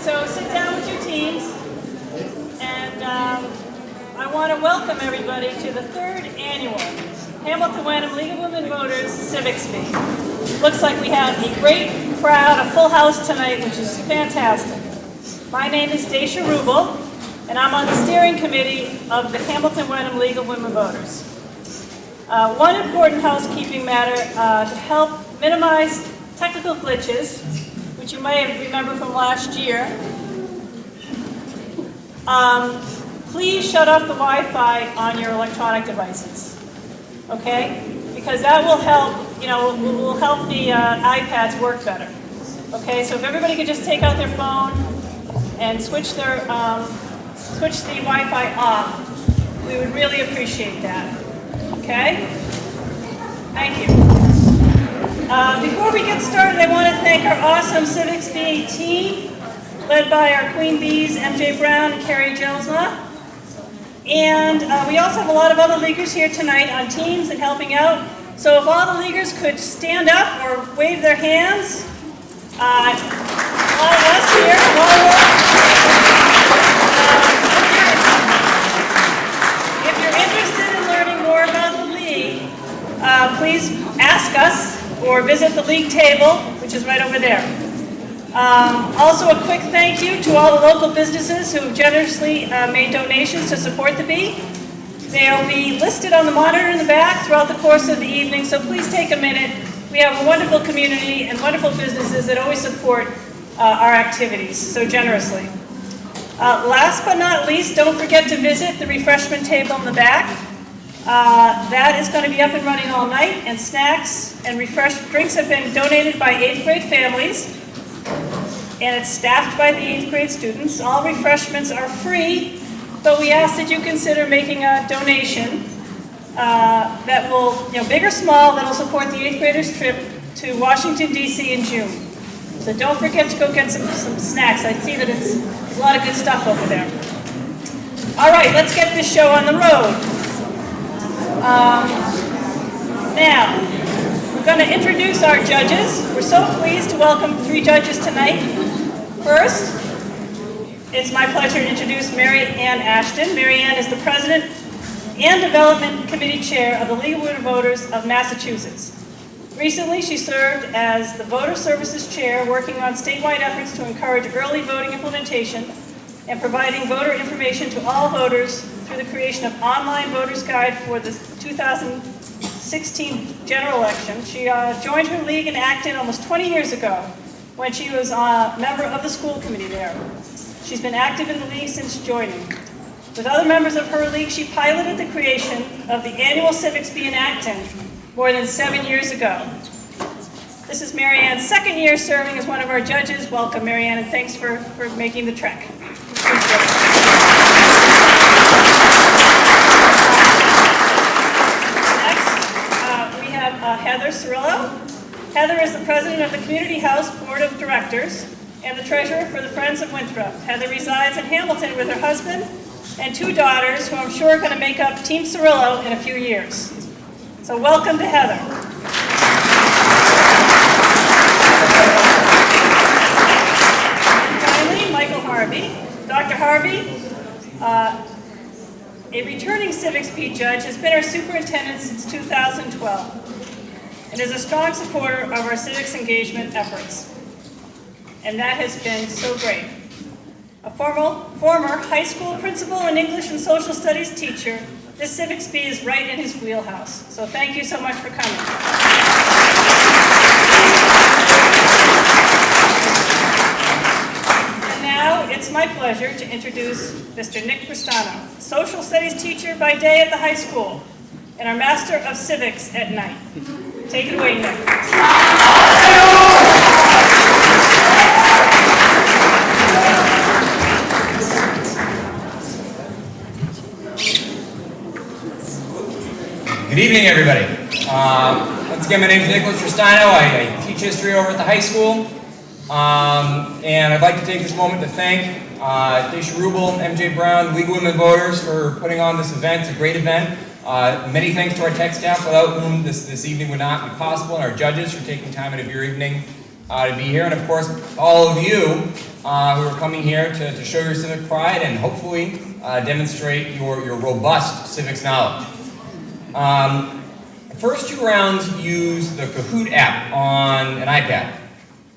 So sit down with your teams, and I want to welcome everybody to the third annual Hamilton Wenham League of Women Voters Civics Meet. Looks like we have a great crowd, a full house tonight, which is fantastic. My name is Daisha Rubel, and I'm on the steering committee of the Hamilton Wenham League of Women Voters. One important housekeeping matter to help minimize technical glitches, which you may remember from last year. Please shut off the Wi-Fi on your electronic devices, okay? Because that will help, will help the iPads work better. Okay, so if everybody could just take out their phone and switch the Wi-Fi off, we would really appreciate that. Okay? Thank you. Before we get started, I want to thank our awesome Civics BA team, led by our Queen Bees, MJ Brown and Carrie Jelsma. And we also have a lot of other leaguers here tonight on teams and helping out. So if all the leaguers could stand up or wave their hands. A lot of us here. If you're interested in learning more about the league, please ask us or visit the league table, which is right over there. Also, a quick thank you to all the local businesses who have generously made donations to support the bee. They'll be listed on the monitor in the back throughout the course of the evening, so please take a minute. We have a wonderful community and wonderful businesses that always support our activities so generously. Last but not least, don't forget to visit the refreshment table in the back. That is going to be up and running all night, and snacks and drinks have been donated by 8th grade families, and it's staffed by the 8th grade students. All refreshments are free, but we ask that you consider making a donation that will, big or small, that will support the 8th graders' trip to Washington, D.C. in June. So don't forget to go get some snacks. I see that there's a lot of good stuff over there. All right, let's get this show on the road. Now, we're going to introduce our judges. We're so pleased to welcome 3 judges tonight. First, it's my pleasure to introduce Mary Ann Ashton. Mary Ann is the President and Development Committee Chair of the League of Women Voters of Massachusetts. Recently, she served as the Voter Services Chair, working on statewide efforts to encourage early voting implementation and providing voter information to all voters through the creation of online voters guide for the 2016 general election. She joined her league in Acton almost 20 years ago when she was a member of the school committee there. She's been active in the league since joining. With other members of her league, she piloted the creation of the annual Civics Bee in Acton more than 7 years ago. This is Mary Ann's 2nd year serving as one of our judges. Welcome, Mary Ann, and thanks for making the trek. Next, we have Heather Cirillo. Heather is the president of the Community House Board of Directors and the treasurer for the Friends of Winthrop. Heather resides in Hamilton with her husband and 2 daughters, who I'm sure are going to make up Team Cirillo in a few years. So welcome to Heather. And finally, Michael Harvey. Dr. Harvey, a returning Civics Bee judge, has been our superintendent since 2012 and is a strong supporter of our civics engagement efforts. And that has been so great. A former high school principal and English and social studies teacher, this Civics Bee is right in his wheelhouse. So thank you so much for coming. And now it's my pleasure to introduce Mr. Nick Cristano, social studies teacher by day at the high school and our master of civics at night. Take it away, Nick. Good evening, everybody. Once again, my name is Nicholas Cristano. I teach history over at the high school. And I'd like to take this moment to thank Daisha Rubel, MJ Brown, League of Women Voters for putting on this event. It's a great event. Many thanks to our tech staff, without whom this evening would not be possible, and our judges for taking time out of your evening to be here. And of course, all of you who are coming here to show your civic pride and hopefully demonstrate your robust civics knowledge. The first 2 rounds use the Kahoot app on an iPad.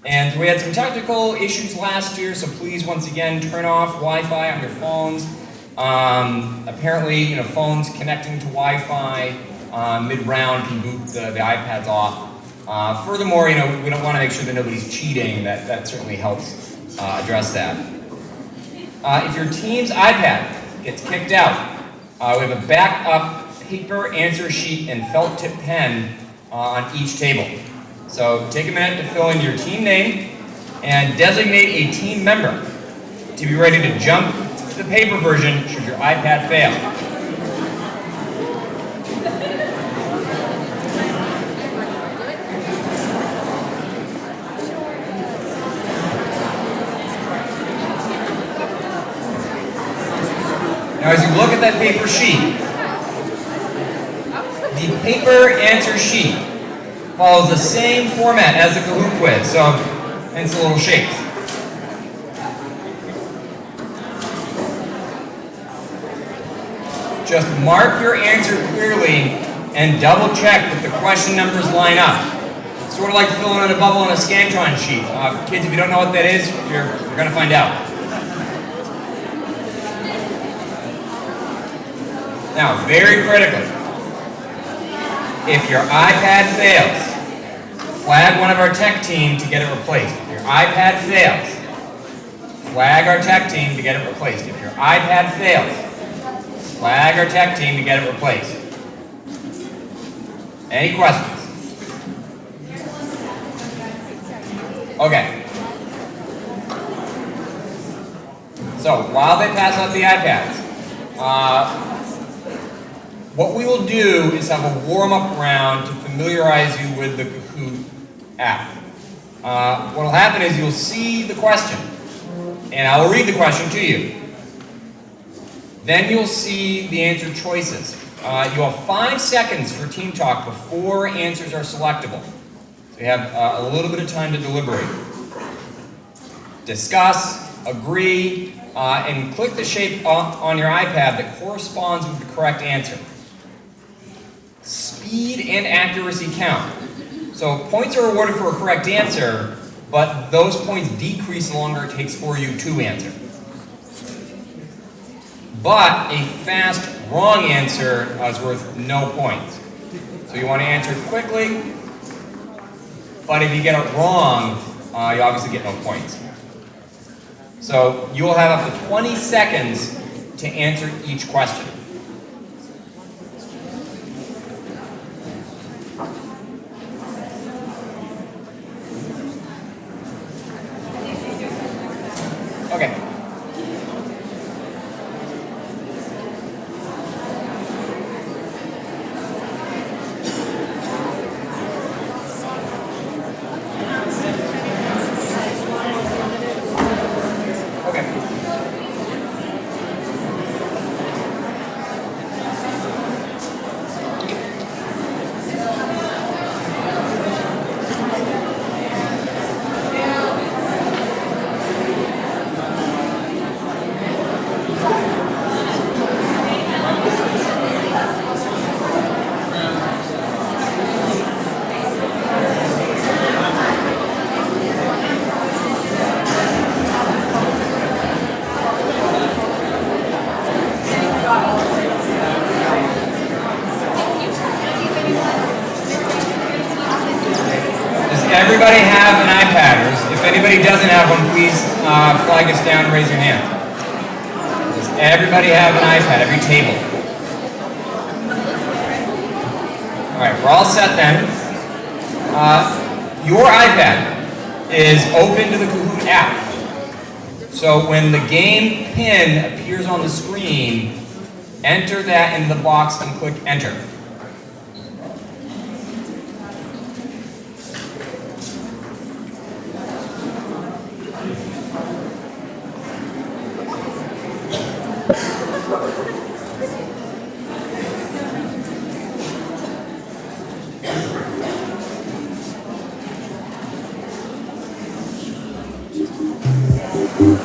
And we had some technical issues last year, so please once again turn off Wi-Fi on your phones. Apparently, phones connecting to Wi-Fi mid-round can boot the iPads off. Furthermore, we don't want to make sure that nobody's cheating. That certainly helps address that. If your team's iPad gets kicked out, we have a backup paper answer sheet and felt tip pen on each table. So take a minute to fill in your team name and designate a team member to be ready to jump to the paper version should your iPad fail. Now as you look at that paper sheet, the paper answer sheet follows the same format as the Kahoot quiz, so hence the little shapes. Just mark your answer clearly and double check that the question numbers line up. It's sort of like filling in a bubble on a Scantron sheet. Kids, if you don't know what that is, you're going to find out. Now, very critically, if your iPad fails, flag one of our tech team to get it replaced. If your iPad fails, flag our tech team to get it replaced. If your iPad fails, flag our tech team to get it replaced. Any questions? Okay. So, while they pass out the iPads, what we will do is have a warm-up round to familiarize you with the Kahoot app. What will happen is you'll see the question, and I will read the question to you. Then you'll see the answer choices. You'll have 5 seconds for team talk before answers are selectable. So you have a little bit of time to deliberate. Discuss, agree, and click the shape on your iPad that corresponds with the correct answer. Speed and accuracy count. So points are awarded for a correct answer, but those points decrease the longer it takes for you to answer. But a fast wrong answer is worth no points. So you want to answer quickly, but if you get it wrong, you obviously get no points. So you will have up to 20 seconds to answer each question. Okay. Everybody have an iPad? Or if anybody doesn't have one, please flag us down and raise your hand. Does everybody have an iPad? Every table. All right, we're all set then. Your iPad is open to the Kahoot app. So when the game pin appears on the screen, enter that into the box and click enter.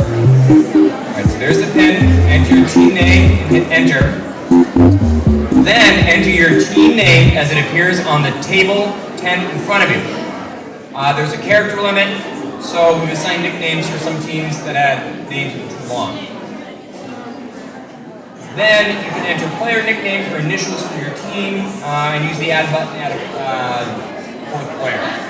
Alright, so there's the pin. Enter your team name, hit enter. Then enter your team name as it appears on the table tent in front of you. There's a character limit, so we've assigned nicknames for some teams that had names that were too long. Then you can enter player nicknames or initials for your team and use the add button to add a fourth player.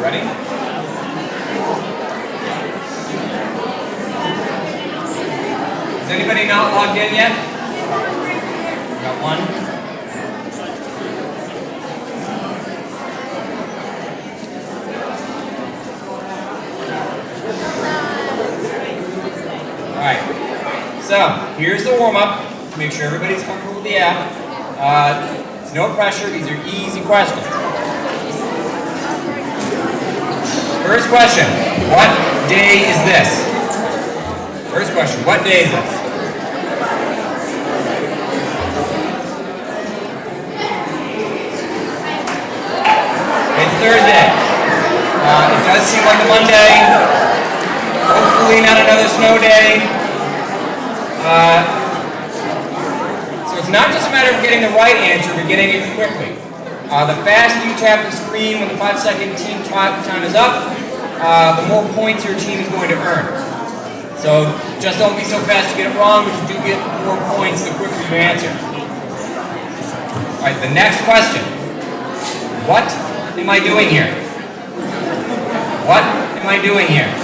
Ready? Is anybody not logged in yet? Got one? Alright, so here's the warm-up. Make sure everybody's comfortable with the app. It's no pressure, these are easy questions. First question, what day is this? First question, what day is this? It's Thursday. It does seem like a Monday. Hopefully not another snow day. So it's not just a matter of getting the right answer, but getting it quickly. The faster you tap the screen when the 5-second team time is up, the more points your team is going to earn. So just don't be so fast to get it wrong, but you do get more points the quicker you answer. Alright, the next question. What am I doing here? What am I doing here?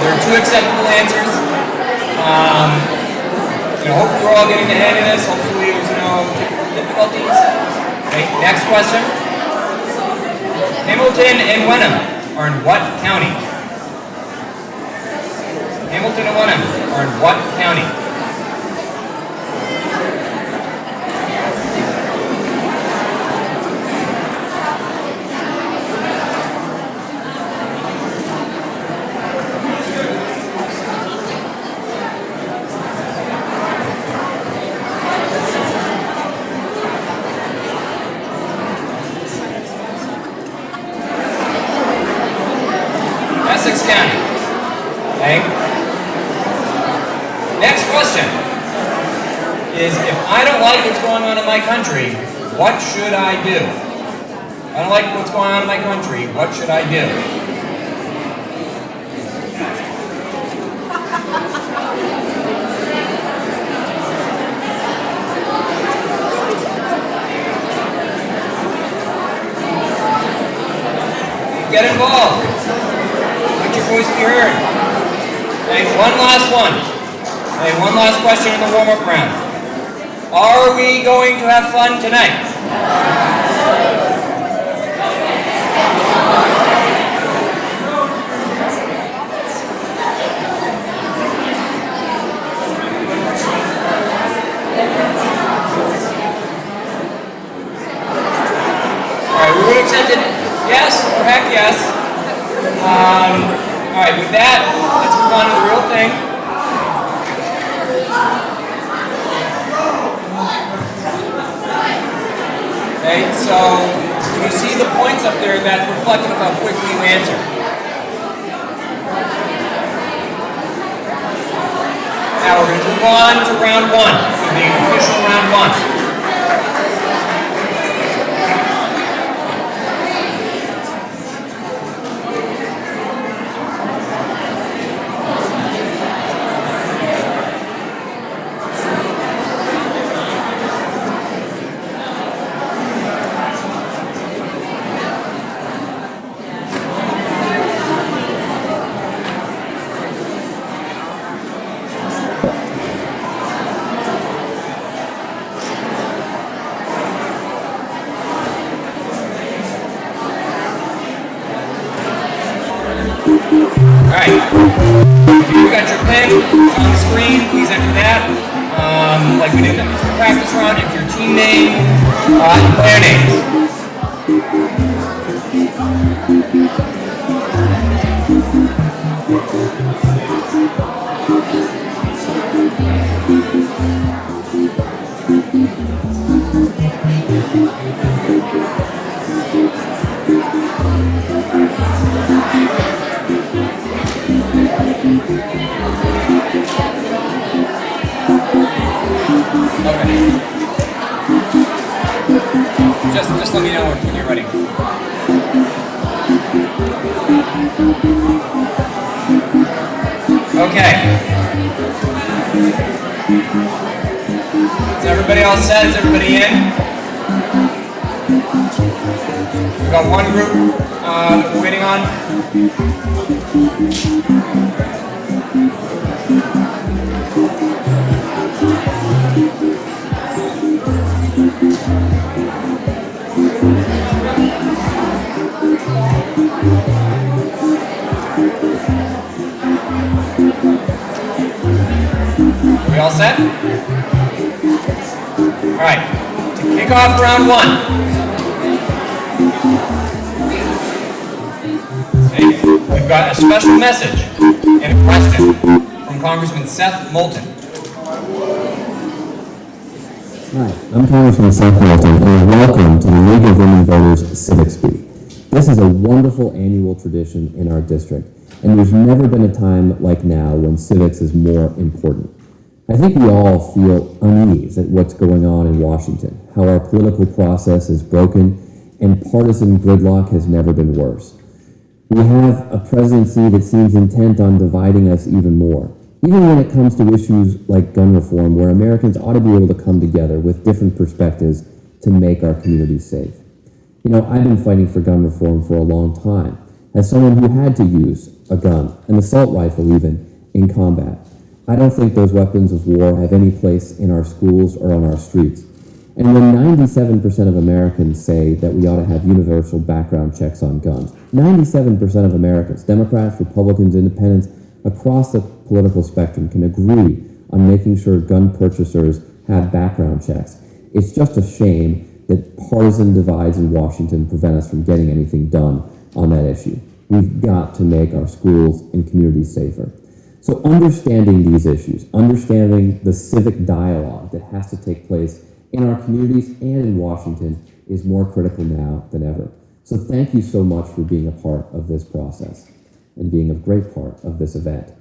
There are two acceptable answers. Hopefully we're all getting the hang of this. Hopefully there's no difficulties. Okay, next question. Hamilton and Wenham are in what county? Hamilton and Wenham are in what county? Essex County. Okay. Next question is, if I don't like what's going on in my country, what should I do? If I don't like what's going on in my country, what should I do? Get involved. Let your voice be heard. Okay, one last one. Okay, one last question in the warm-up round. Are we going to have fun tonight? Alright, we would have accepted yes or heck yes. Alright, with that, let's move on to the real thing. Okay, so you see the points up there that's reflective of how quickly you answer. Now we're going to move on to round one, the official round one. Alright, if you got your pen on the screen, please enter that. Like we did in the practice round, if your team name and player names. Okay. Just let me know when you're ready. Okay. Is everybody all set? Is everybody in? We've got one group that we're waiting on. We all set? All right, to kick off round one. Okay, we've got a special message and a question from Congressman Seth Moulton. Hi, I'm Congressman Seth Moulton, and welcome to the League of Women Voters Civics Week. This is a wonderful annual tradition in our district, and there's never been a time like now when civics is more important. I think we all feel unease at what's going on in Washington, how our political process is broken, and partisan gridlock has never been worse. We have a presidency that seems intent on dividing us even more, even when it comes to issues like gun reform, where Americans ought to be able to come together with different perspectives to make our communities safe. You know, I've been fighting for gun reform for a long time, as someone who had to use a gun, an assault rifle even, in combat. I don't think those weapons of war have any place in our schools or on our streets. And when 97% of Americans say that we ought to have universal background checks on guns, 97% of Americans, Democrats, Republicans, Independents, across the political spectrum can agree on making sure gun purchasers have background checks. It's just a shame that partisan divides in Washington prevent us from getting anything done on that issue. We've got to make our schools and communities safer. So understanding these issues, understanding the civic dialogue that has to take place in our communities and in Washington is more critical now than ever. So thank you so much for being a part of this process and being a great part of this event.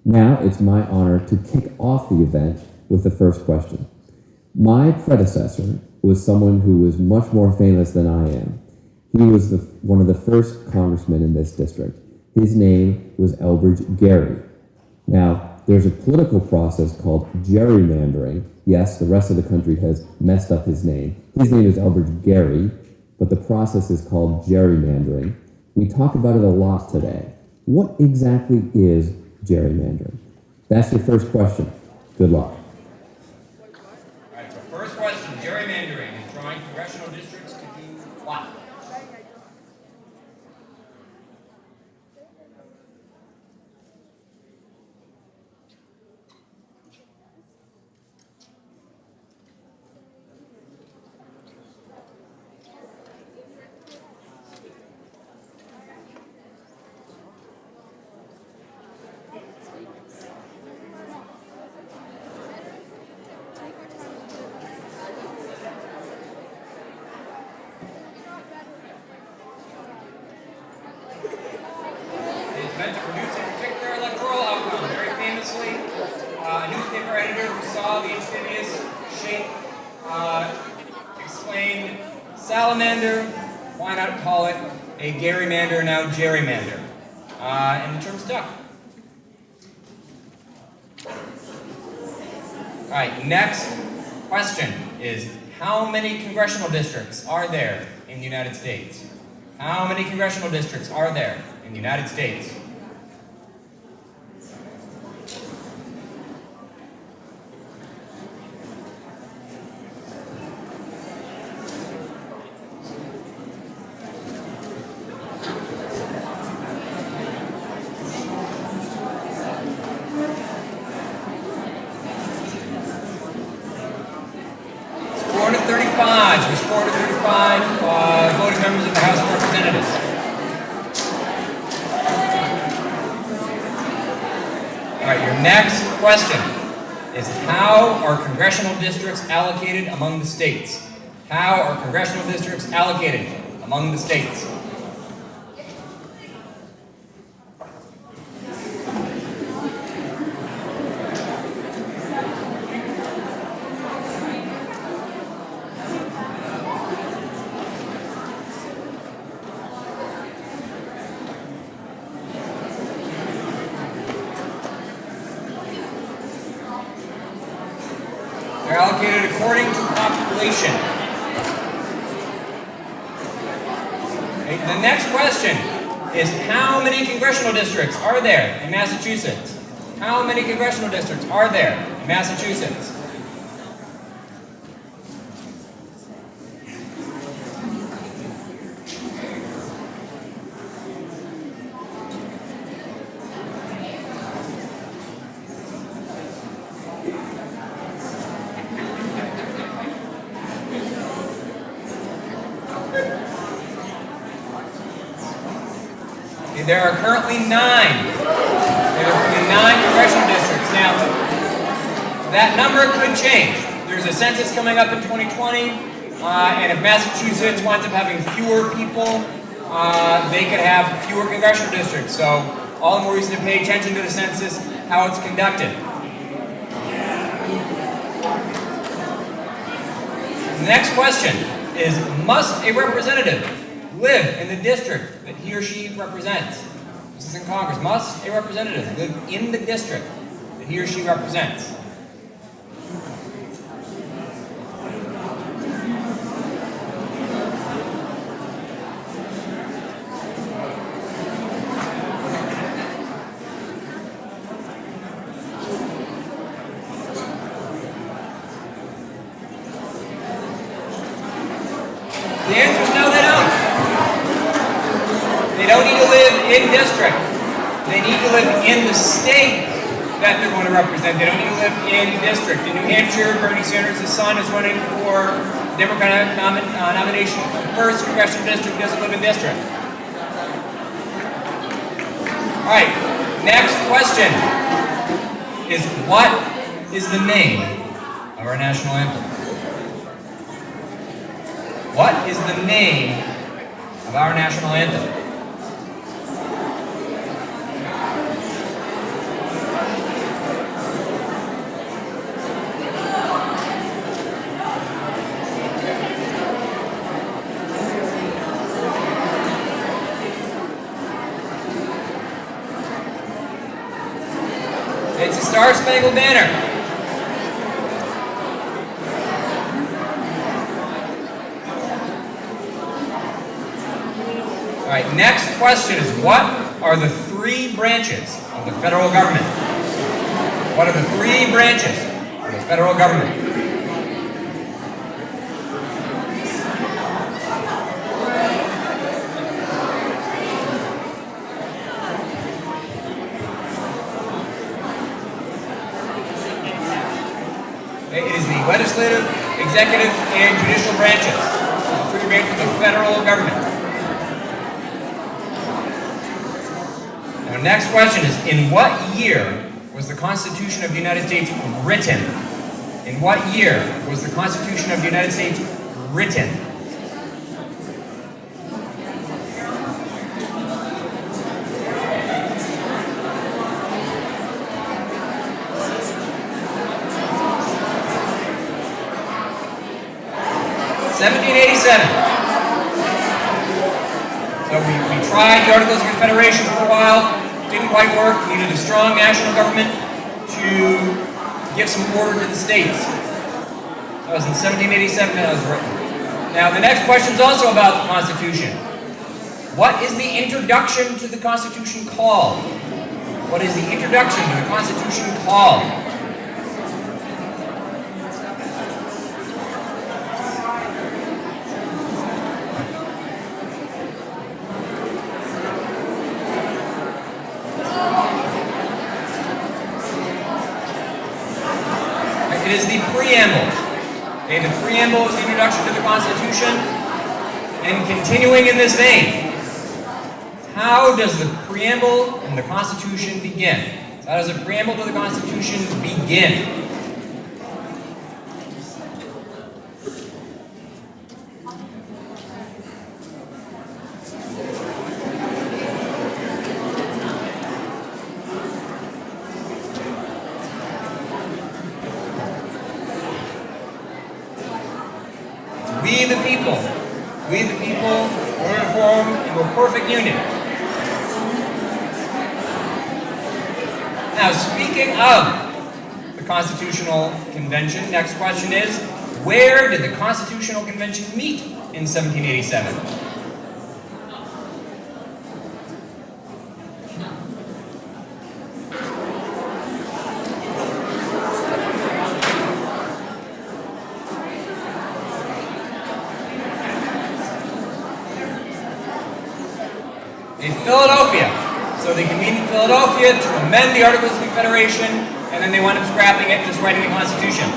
Now it's my honor to kick off the event with the first question. My predecessor was someone who was much more famous than I am. He was one of the first congressmen in this district. His name was Elbridge Gerry. Now, there's a political process called gerrymandering. Yes, the rest of the country has messed up his name. His name is Elbridge Gerry, but the process is called gerrymandering. We talk about it a lot today. What exactly is gerrymandering? That's your first question. Good luck. All right, so first question, gerrymandering is drawing congressional districts to do what? to produce a particular electoral outcome. Very famously, a newspaper editor who saw the amphibious shape explained, salamander, why not call it a Garymander, now gerrymander? And the term stuck. All right, next question is, how many congressional districts are there in the United States? How many congressional districts are there in the United States? There's 435 voting members of the House of Representatives. All right, your next question is, how are congressional districts allocated among the states? How are congressional districts allocated among the states? They're allocated according to population. Okay, the next question is, how many congressional districts are there in Massachusetts? How many congressional districts are there in Massachusetts? There are currently 9. There are currently 9 congressional districts. Now, that number could change. There's a census coming up in 2020, and if Massachusetts winds up having fewer people, they could have fewer congressional districts. So, all the more reason to pay attention to the census, how it's conducted. The next question is, must a representative live in the district that he or she represents? This is in Congress. Must a representative live in the district that he or she represents? The answer is no, they don't. They don't need to live in district. They need to live in the state that they're going to represent. They don't need to live in district. In New Hampshire, Bernie Sanders' son is running for Democratic nomination for the 1st congressional district. He doesn't live in district. All right, next question is, what is the name of our national anthem? What is the name of our national anthem? It's a Star-Spangled Banner. All right, next question is, what are the 3 branches of the federal government? What are the 3 branches of the federal government? It is the legislative, executive, and judicial branches. The 3 branches of the federal government. Now, next question is, in what year was the Constitution of the United States written? In what year was the Constitution of the United States written? 1787. So we tried the Articles of Confederation for a while, didn't quite work. We needed a strong national government to give some order to the states. That was in 1787 that was written. Now the next question is also about the Constitution. What is the introduction to the Constitution called? What is the introduction to the Constitution called? It is the preamble. Okay, the preamble is the introduction to the Constitution. And continuing in this vein, how does the preamble and the Constitution begin? How does the preamble to the Constitution begin? We the people, order to form into a perfect union. Now, speaking of the Constitutional Convention, next question is, where did the Constitutional Convention meet in 1787? In Philadelphia. So they convened in Philadelphia to amend the Articles of Confederation, and then they wound up scrapping it and just writing the Constitution.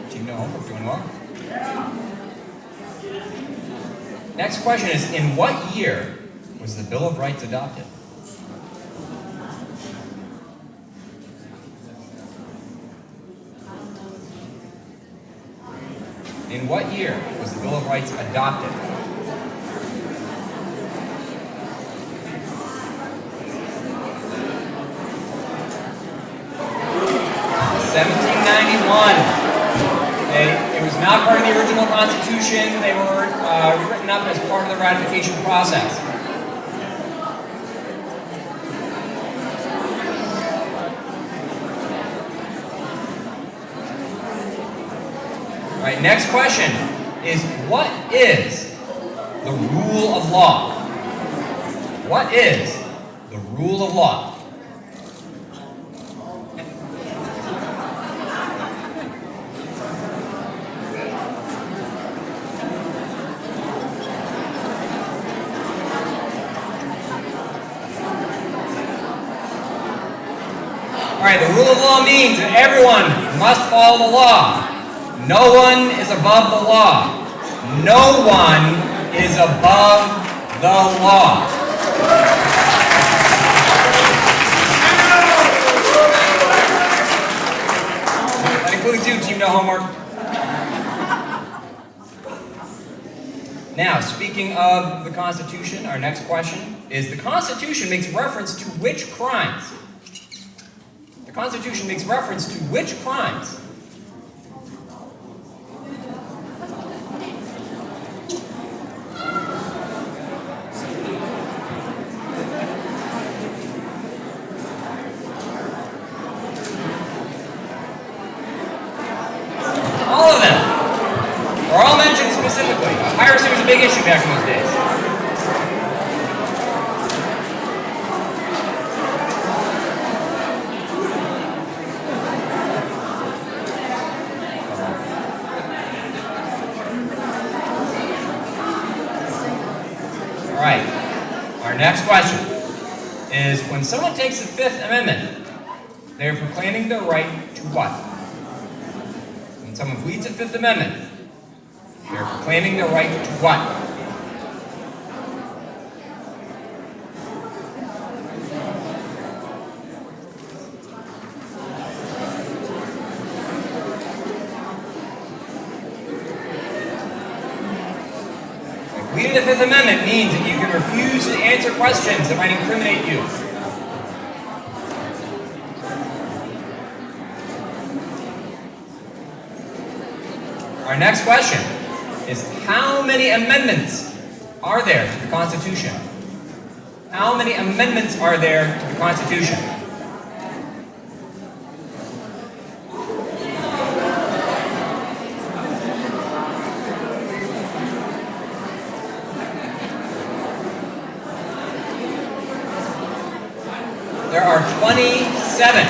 Team No Homework, doing well. Next question is, in what year was the Bill of Rights adopted? In what year was the Bill of Rights adopted? It was not part of the original Constitution. They were written up as part of the ratification process. All right, next question is, what is the rule of law? What is the rule of law? All right, the rule of law means that everyone must follow the law. No one is above the law. No one is above the law. That includes you, Team No Homework. Now, speaking of the Constitution, our next question is, the Constitution makes reference to which crimes? The Constitution makes reference to which crimes? All of them. They're all mentioned specifically. Piracy was a big issue back in those days. All right. Our next question is, when someone takes the Fifth Amendment, they are proclaiming their right to what? When someone pleads the Fifth Amendment, they are proclaiming their right to what? Reading the Fifth Amendment means that you can refuse to answer questions that might incriminate you. Our next question is, how many amendments are there to the Constitution? How many amendments are there to the Constitution? There are 27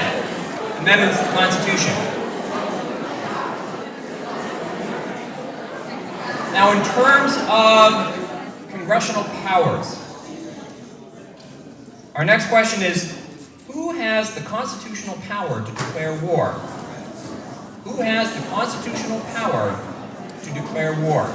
amendments to the Constitution. Now, in terms of congressional powers, our next question is, who has the constitutional power to declare war? Who has the constitutional power to declare war?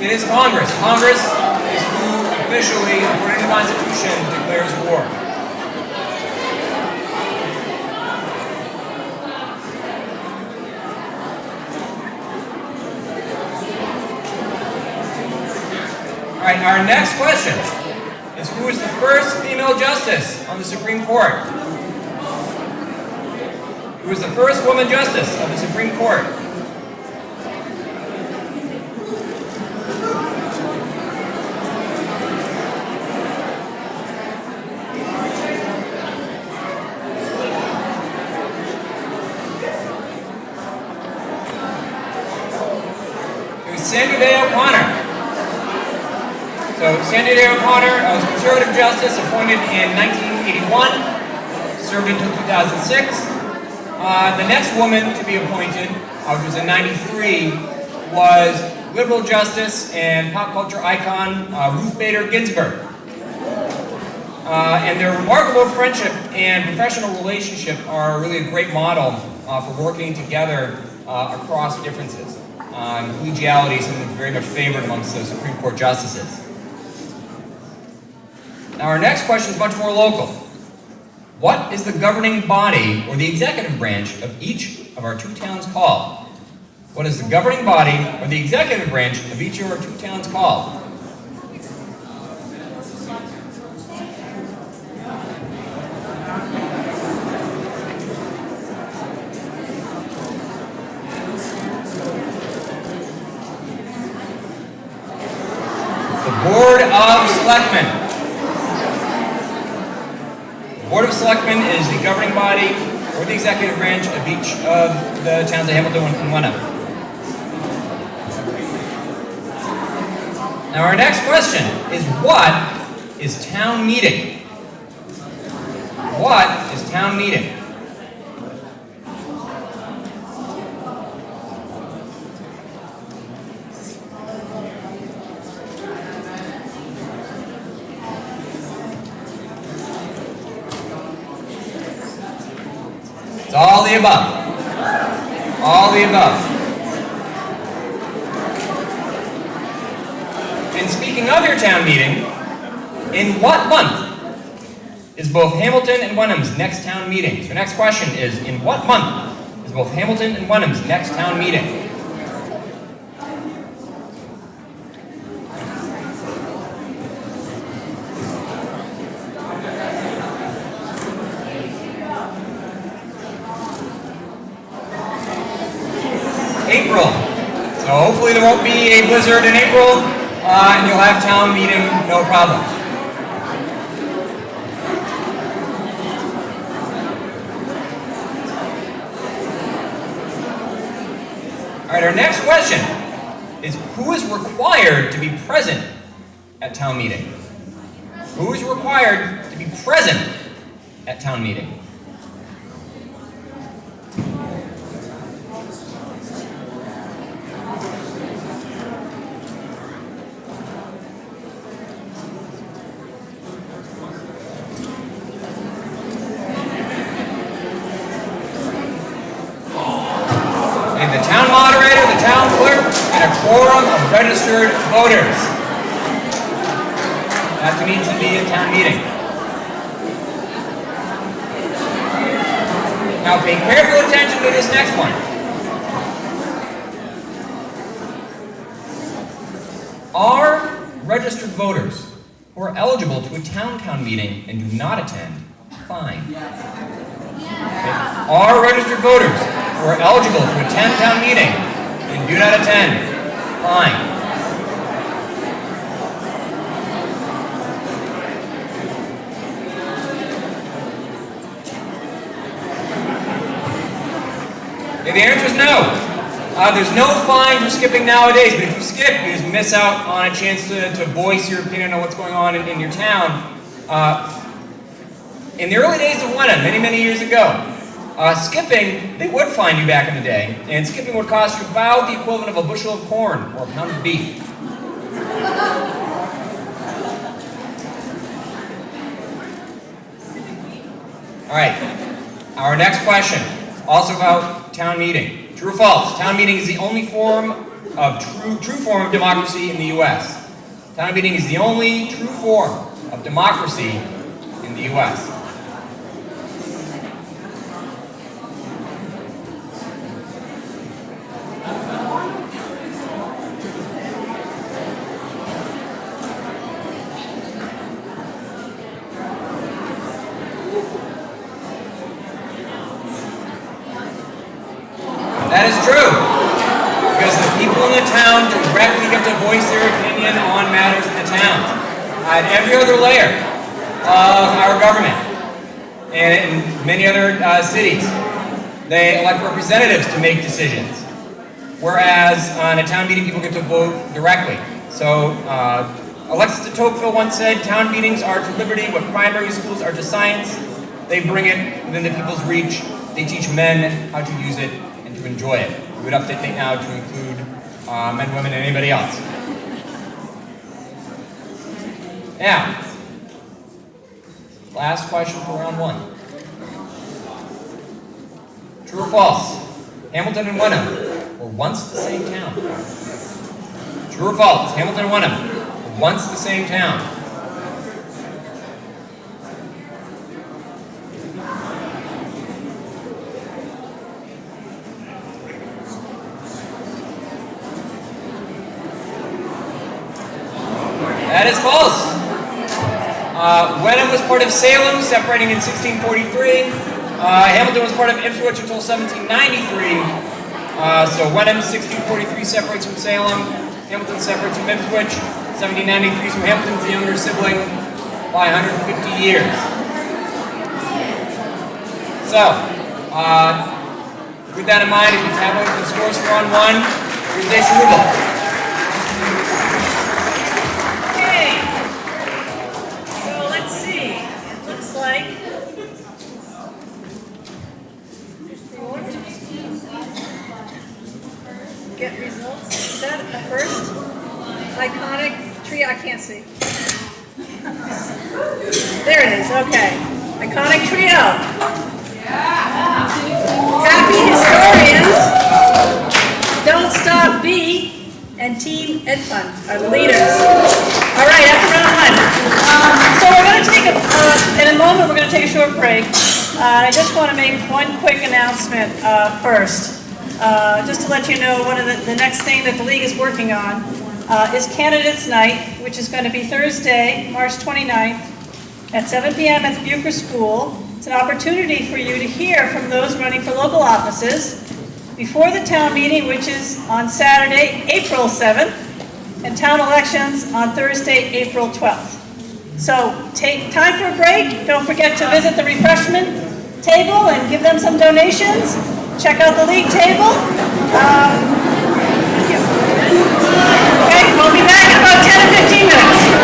It is Congress. Congress is who officially, according to the Constitution, declares war. All right, our next question is, who is the first female justice on the Supreme Court? Who is the first woman justice of the Supreme Court? Sandra Day O'Connor. So Sandra Day O'Connor was conservative justice appointed in 1981, served until 2006. The next woman to be appointed, which was in 93, was liberal justice and pop culture icon Ruth Bader Ginsburg. And their remarkable friendship and professional relationship are really a great model for working together across differences. Collegiality is something that's very much favored amongst the Supreme Court justices. Now, our next question is much more local. What is the governing body or the executive branch of each of our two towns called? What is the governing body or the executive branch of each of our two towns called? Board of Selectmen. The Board of Selectmen is the governing body or the executive branch of each of the towns of Hamilton and Wenham. Now, our next question is, what is town meeting? What is town meeting? It's all the above. All the above. And speaking of your town meeting, in what month is both Hamilton and Wenham's next town meeting? So next question is, in what month is both Hamilton and Wenham's next town meeting? April. So hopefully there won't be a blizzard in April, and you'll have town meeting no problem. All right, our next question is, who is required to be present at town meeting? Who is required to be present at town meeting? The town moderator, the town clerk, and a quorum of registered voters. That's who needs to be at town meeting. Now pay careful attention to this next one. Are registered voters who are eligible to attend town meeting and do not attend fined? Okay. Are registered voters who are eligible to attend town meeting and do not attend fined? Okay, the answer is no. There's no fine for skipping nowadays, but if you skip, you just miss out on a chance to voice your opinion on what's going on in your town. In the early days of Wenham, many, many years ago, skipping, they would fine you back in the day, and skipping would cost you about the equivalent of a bushel of corn or a pound of beef. All right, our next question, also about town meeting. True or false? Town meeting is the only form of true form of democracy in the U.S. Town meeting is the only true form of democracy in the U.S. That is true, because the people in the town directly get to voice their opinion on matters in the town. At every other layer of our government, and in many other cities, they elect representatives to make decisions, whereas on a town meeting, people get to vote directly. So, Alexis de Tocqueville once said, "Town meetings are to liberty what primary schools are to science. They bring it within the people's reach. They teach men how to use it and to enjoy it." We would update it now to include men, women, and anybody else. Now, last question for round one. True or false? Hamilton and Wenham were once the same town. True or false? Hamilton and Wenham were once the same town. That is false. Wenham was part of Salem, separating in 1643. Hamilton was part of Ipswich until 1793. So Wenham, 1643, separates from Salem. Hamilton separates from Ipswich. 1793, so Hamilton's the younger sibling by 150 years. So, with that in mind, if you tabulate the scores for round one, here's Daisy Rubel. Get results. Is that a first? Iconic tree, I can't see. There it is, okay. Iconic trio. Happy Historians, Don't Stop B, and Team Ed Fund are the leaders. All right, after round one. So we're going to take in a moment, we're going to take a short break. I just want to make one quick announcement first. Just to let you know, one of the next thing that the League is working on is Candidates Night, which is going to be Thursday, March 29th at 7 p.m. at the Bucher School. It's an opportunity for you to hear from those running for local offices before the town meeting, which is on Saturday, April 7th, and town elections on Thursday, April 12th. So take time for a break. Don't forget to visit the refreshment table and give them some donations. Check out the League table. Okay, we'll be back in about 10 to 15 minutes.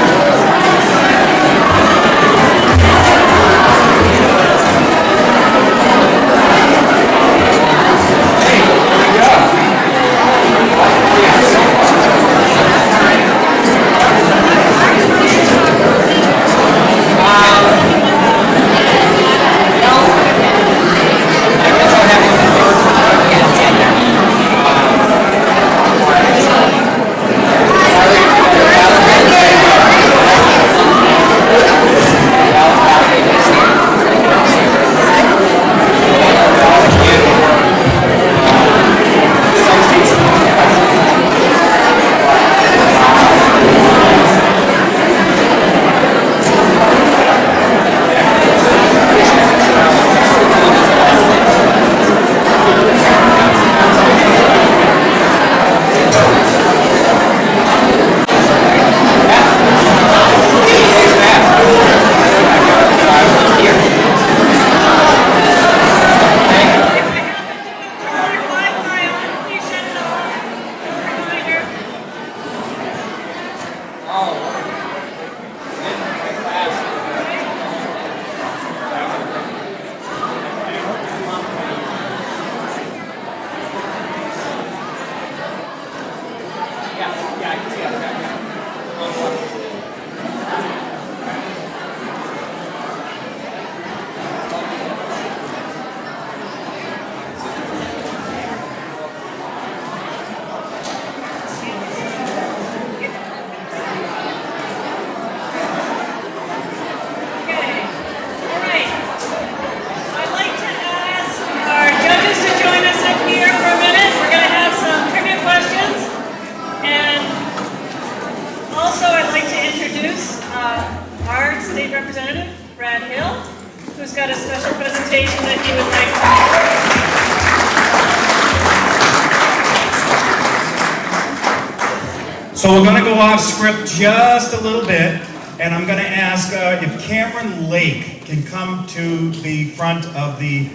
So we're going to go off script just a little bit, and I'm going to ask if Cameron Lake can come to the front of the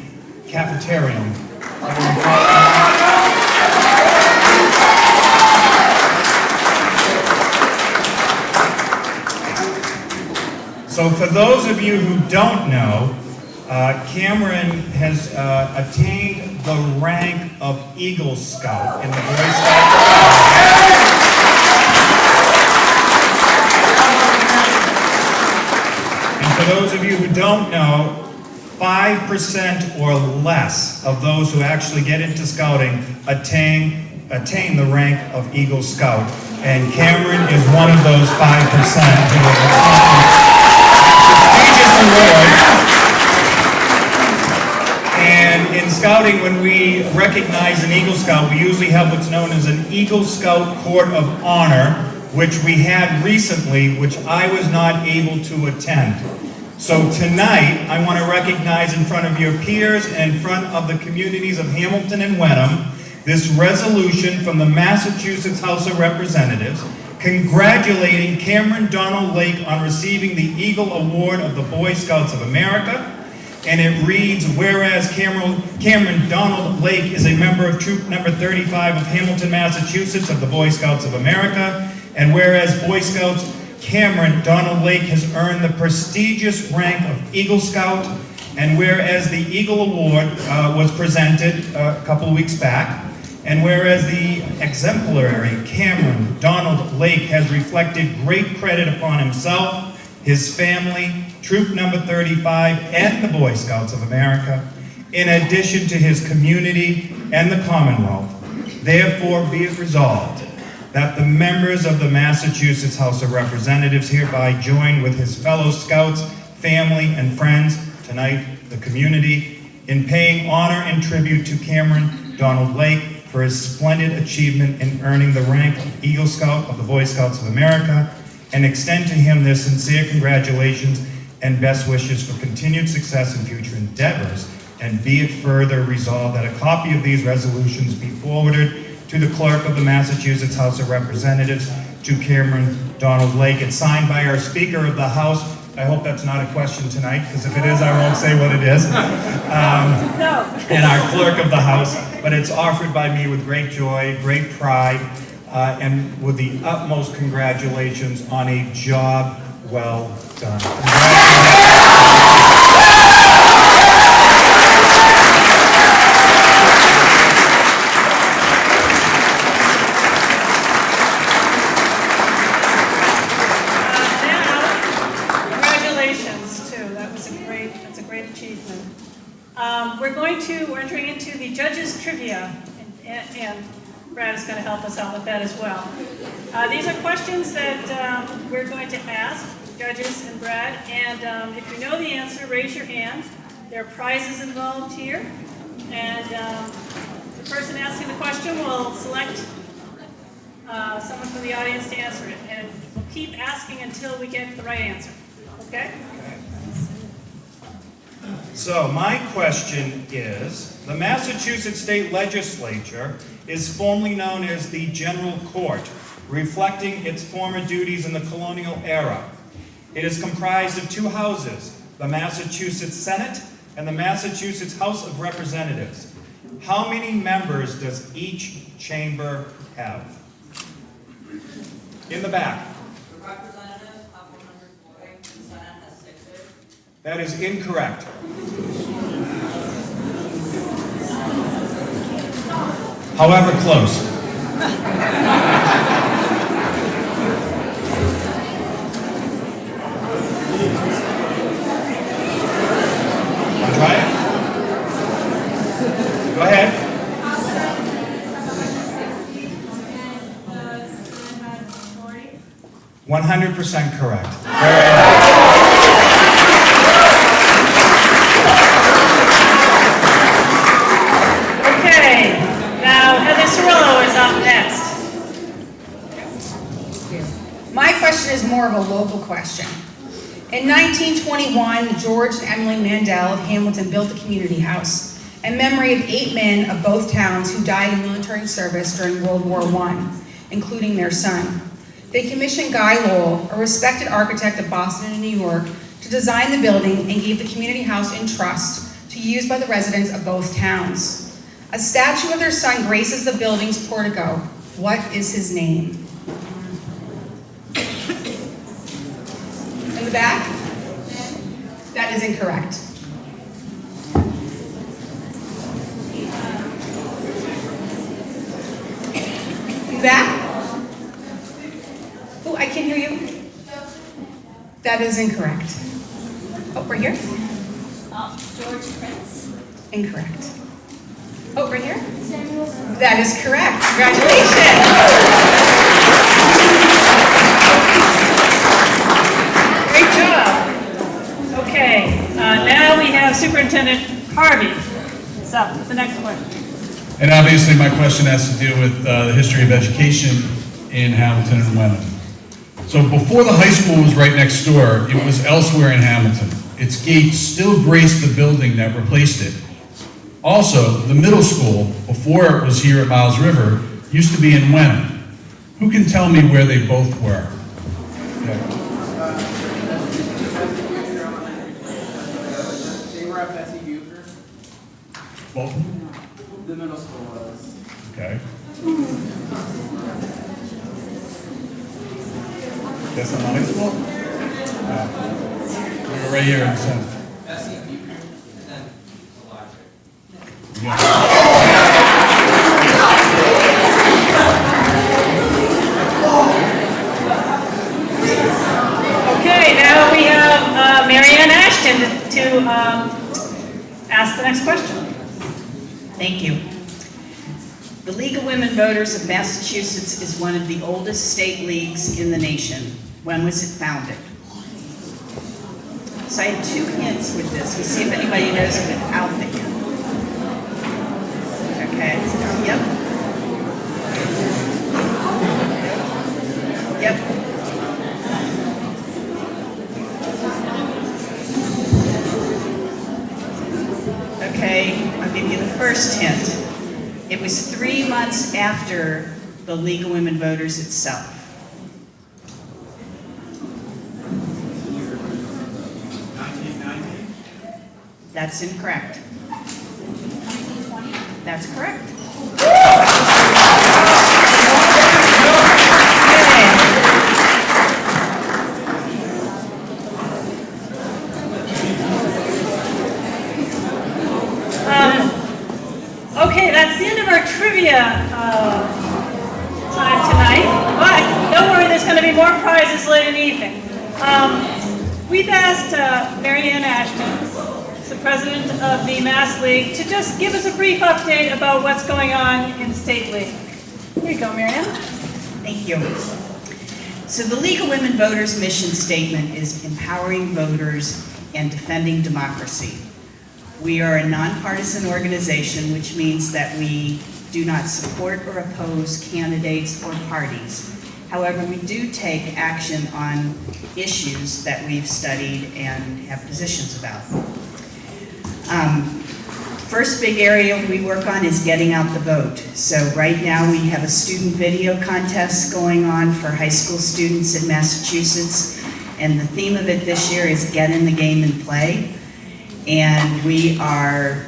cafeteria. So for those of you who don't know, Cameron has attained the rank of Eagle Scout in the Boy Scout. For those of you who don't know, 5% or less of those who actually get into scouting attain the rank of Eagle Scout. And Cameron is one of those 5% who have attained this prestigious award. And in scouting, when we recognize an Eagle Scout, we usually have what's known as an Eagle Scout Court of Honor, which we had recently, which I was not able to attend. So tonight, I want to recognize in front of your peers and in front of the communities of Hamilton and Wenham, this resolution from the Massachusetts House of Representatives congratulating Cameron Donald Lake on receiving the Eagle Award of the Boy Scouts of America. And it reads, whereas Cameron Donald Lake is a member of Troop Number 35 of Hamilton, Massachusetts of the Boy Scouts of America, and whereas Boy Scouts Cameron Donald Lake has earned the prestigious rank of Eagle Scout, and whereas the Eagle Award was presented a couple of weeks back, and whereas the exemplary Cameron Donald Lake has reflected great credit upon himself, his family, Troop Number 35, and the Boy Scouts of America, in addition to his community and the Commonwealth, therefore be it resolved that the members of the Massachusetts House of Representatives hereby join with his fellow Scouts, family, and friends, tonight, the community, in paying honor and tribute to Cameron Donald Lake for his splendid achievement in earning the rank of Eagle Scout of the Boy Scouts of America, and extend to him their sincere congratulations and best wishes for continued success in future endeavors, and be it further resolved that a copy of these resolutions be forwarded to the clerk of the Massachusetts House of Representatives, to Cameron Donald Lake. It's signed by our Speaker of the House. I hope that's not a question tonight, because if it is, I won't say what it is. And our clerk of the House, but it's offered by me with great joy, great pride, and with the utmost congratulations on a job well done. We're entering into the judges' trivia, and Brad is going to help us out with that as well. These are questions that we're going to ask judges and Brad, and if you know the answer, raise your hand. There are prizes involved here, and the person asking the question will select someone from the audience to answer it, and we'll keep asking until we get the right answer, okay? So my question is, the Massachusetts State Legislature is formerly known as the General Court, reflecting its former duties in the colonial era. It is comprised of two houses, the Massachusetts Senate and the Massachusetts House of Representatives. How many members does each chamber have? In the back. That is incorrect. However, close. Wanna try it? Go ahead. 100% correct. Okay, now Heather Cirillo is up next. My question is more of a local question. In 1921, George and Emily Mandel of Hamilton built a community house in memory of 8 men of both towns who died in military service during World War I, including their son. They commissioned Guy Lowell, a respected architect of Boston and New York, to design the building and gave the community house in trust to use by the residents of both towns. A statue of their son graces the building's portico. What is his name? In the back? That is incorrect. In the back? Oh, I can't hear you. That is incorrect. Oh, right here? George Prince. Incorrect. Oh, right here? That is correct. Congratulations. Great job. Okay, now we have Superintendent Harvey. What's up? The next one. And obviously, my question has to do with the history of education in Hamilton and Wenham. So before the high school was right next door, it was elsewhere in Hamilton. Its gates still graced the building that replaced it. Also, the middle school, before it was here at Miles River, used to be in Wenham. Who can tell me where they both were? They were at Bessie Bucher. Both? The middle school was. Okay. That's not high school? We're right here in the center. Bessie Bucher, and then the library. Okay, now we have Marianne Ashton to ask the next question. Thank you. The League of Women Voters of Massachusetts is one of the oldest state leagues in the nation. When was it founded? So I have 2 hints with this. We'll see if anybody knows it without the hint. Okay, yep. Yep. Okay, I'll give you the first hint. It was 3 months after the League of Women Voters itself. That's incorrect. That's correct. Okay, that's the end of our trivia time tonight. But don't worry, there's going to be more prizes later in the evening. We've asked Marianne Ashton, the president of the Mass League, to just give us a brief update about what's going on in the State League. Here you go, Marianne. Thank you. So the League of Women Voters mission statement is empowering voters and defending democracy. We are a nonpartisan organization, which means that we do not support or oppose candidates or parties. However, we do take action on issues that we've studied and have positions about. First big area we work on is getting out the vote. So right now we have a student video contest going on for high school students in Massachusetts, and the theme of it this year is Get in the Game and Play. And we are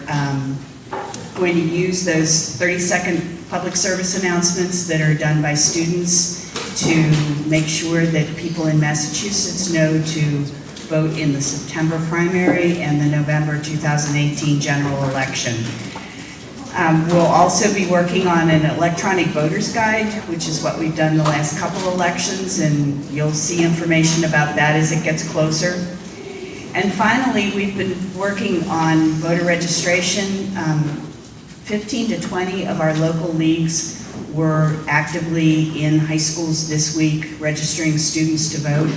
going to use those 30-second public service announcements that are done by students to make sure that people in Massachusetts know to vote in the September primary and the November 2018 general election. We'll also be working on an electronic voter's guide, which is what we've done the last couple elections, and you'll see information about that as it gets closer. And finally, we've been working on voter registration. 15 to 20 of our local leagues were actively in high schools this week registering students to vote.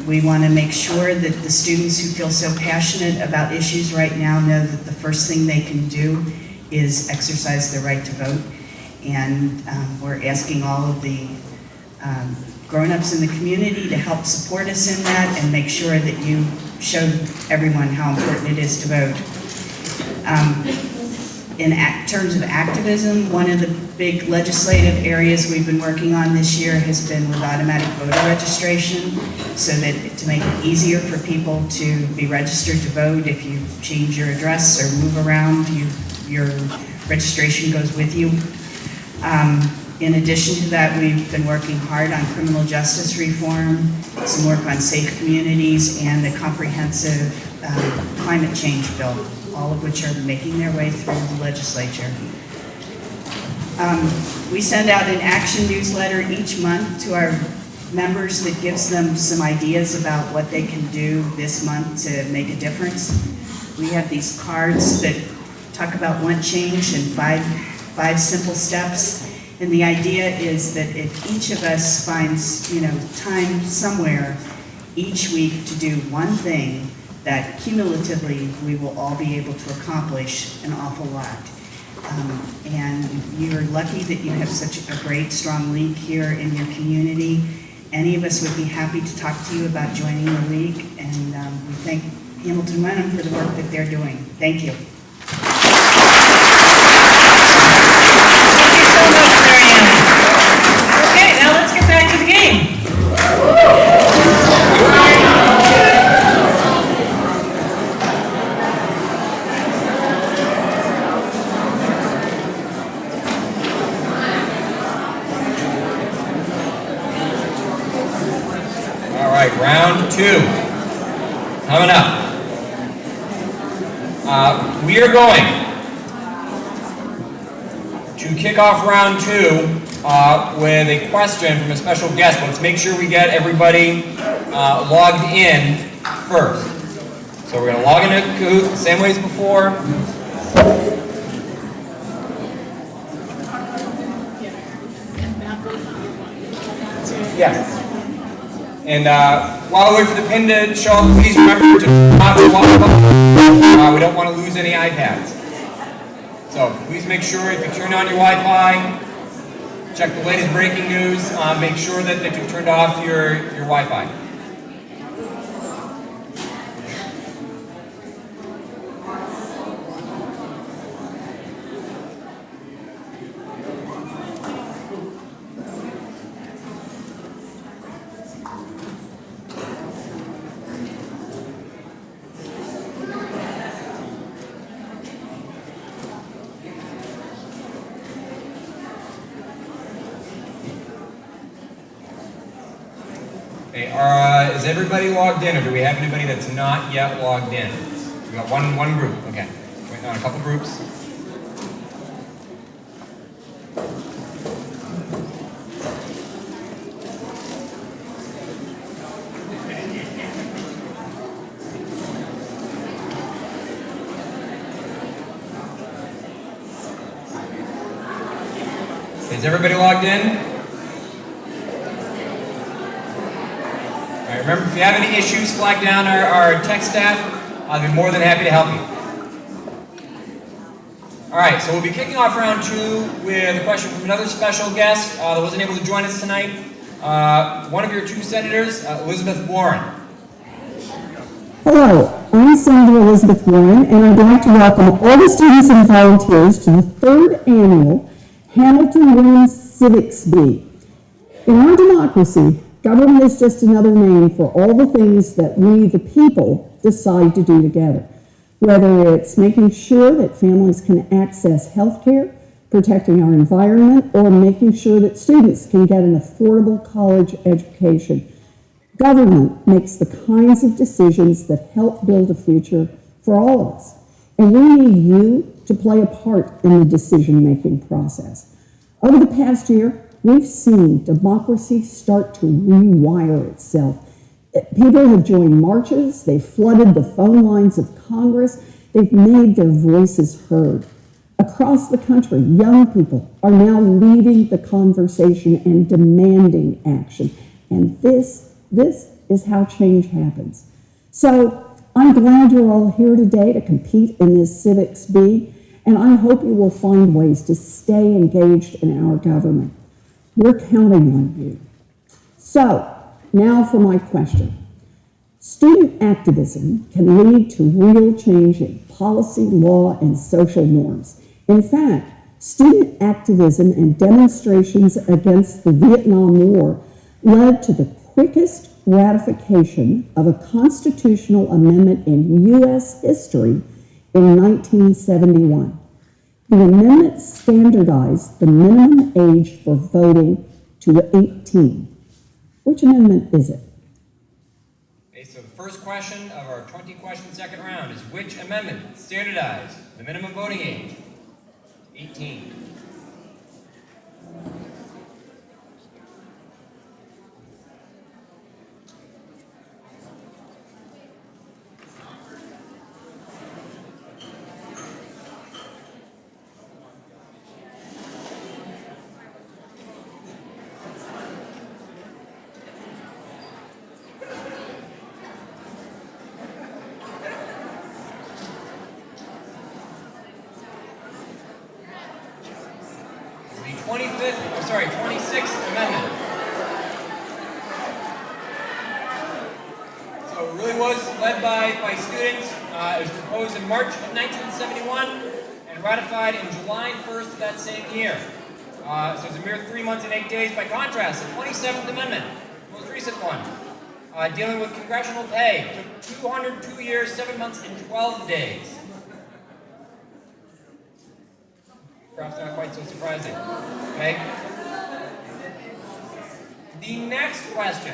We want to make sure that the students who feel so passionate about issues right now know that the first thing they can do is exercise their right to vote. And we're asking all of the grown-ups in the community to help support us in that and make sure that you show everyone how important it is to vote. In terms of activism, one of the big legislative areas we've been working on this year has been with automatic voter registration, so that to make it easier for people to be registered to vote. If you change your address or move around, your registration goes with you. In addition to that, we've been working hard on criminal justice reform, some work on safe communities, and a comprehensive climate change bill, all of which are making their way through the legislature. We send out an action newsletter each month to our members that gives them some ideas about what they can do this month to make a difference. We have these cards that talk about one change and five simple steps. And the idea is that if each of us finds, time somewhere each week to do one thing, that cumulatively we will all be able to accomplish an awful lot. And you're lucky that you have such a great, strong league here in your community. Any of us would be happy to talk to you about joining the league, and we thank Hamilton Wenham for the work that they're doing. Thank you. Okay, now let's get back to the game. All right, round two coming up. We are going to kick off round two with a question from a special guest. But let's make sure we get everybody logged in first. So we're going to log into Kahoot the same way as before. Yes. And while we wait for the pin to show up, please remember to turn off the Wi-Fi. We don't want to lose any iPads. So please make sure if you turn on your Wi-Fi, check the latest breaking news. Make sure that you've turned off your Wi-Fi. Okay, is everybody logged in, or do we have anybody that's not yet logged in? We got one group. Okay, waiting on a couple groups. Is everybody logged in? All right, remember, if you have any issues, flag down our tech staff. I'll be more than happy to help you. All right, so we'll be kicking off round two with a question from another special guest that wasn't able to join us tonight. One of your two senators, Elizabeth Warren. Hello, I'm Senator Elizabeth Warren, and I'd like to welcome all the students and volunteers to the third annual Hamilton Women's Civics Bee. In our democracy, government is just another name for all the things that we, the people, decide to do together. Whether it's making sure that families can access health care, protecting our environment, or making sure that students can get an affordable college education. Government makes the kinds of decisions that help build a future for all of us. And we need you to play a part in the decision-making process. Over the past year, we've seen democracy start to rewire itself. People have joined marches, they've flooded the phone lines of Congress, they've made their voices heard. Across the country, young people are now leading the conversation and demanding action. And this is how change happens. So I'm glad you're all here today to compete in this Civics Bee, and I hope you will find ways to stay engaged in our government. We're counting on you. So, now for my question. Student activism can lead to real change in policy, law, and social norms. In fact, student activism and demonstrations against the Vietnam War led to the quickest ratification of a constitutional amendment in U.S. history in 1971. The amendment standardized the minimum age for voting to 18. Which amendment is it? Okay, so the first question of our 20-question second round is which amendment standardized the minimum voting age? 18. The 26th Amendment. So it really was led by students. It was proposed in March of 1971 and ratified in July 1st of that same year. So it's a mere 3 months and 8 days. By contrast, the 27th Amendment, the most recent one, dealing with congressional pay, took 202 years, 7 months, and 12 days. Perhaps not quite so surprising. Okay? The next question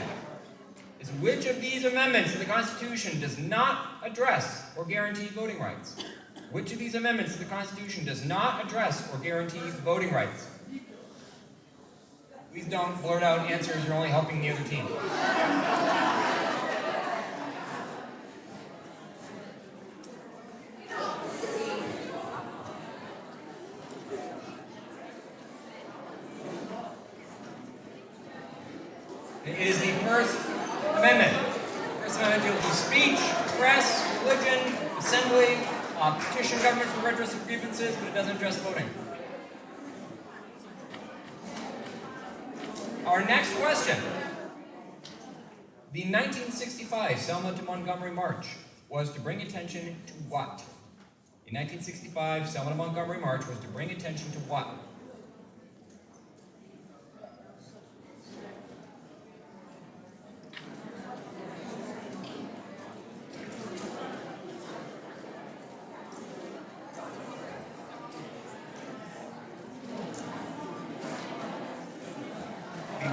is which of these amendments to the Constitution does not address or guarantee voting rights? Which of these amendments to the Constitution does not address or guarantee voting rights? Please don't blurt out answers, you're only helping the other team. It is the First Amendment. First Amendment deals with speech, press, religion, assembly, petition government for redress of grievances, but it doesn't address voting. Our next question. The 1965 Selma to Montgomery March was to bring attention to what? The 1965 Selma to Montgomery March was to bring attention to what?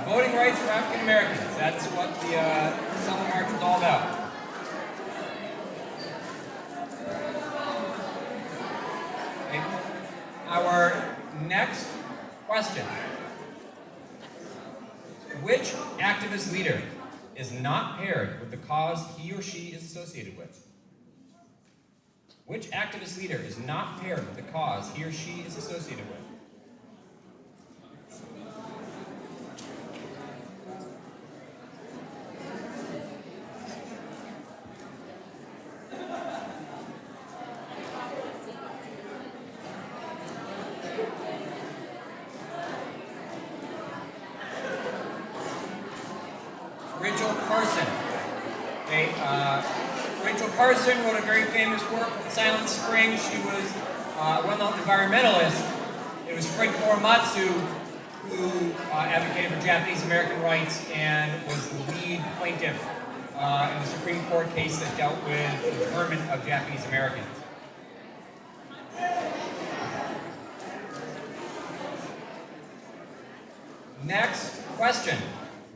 Voting rights for African Americans. That's what the Selma March was all about. Okay. Our next question. Which activist leader is not paired with the cause he or she is associated with? Which activist leader is not paired with the cause he or she is associated with? Rachel Carson wrote a very famous work called Silent Spring. She was a well-known environmentalist. It was Fred Korematsu who advocated for Japanese American rights and was the lead plaintiff in the Supreme Court case that dealt with the internment of Japanese Americans. Next question.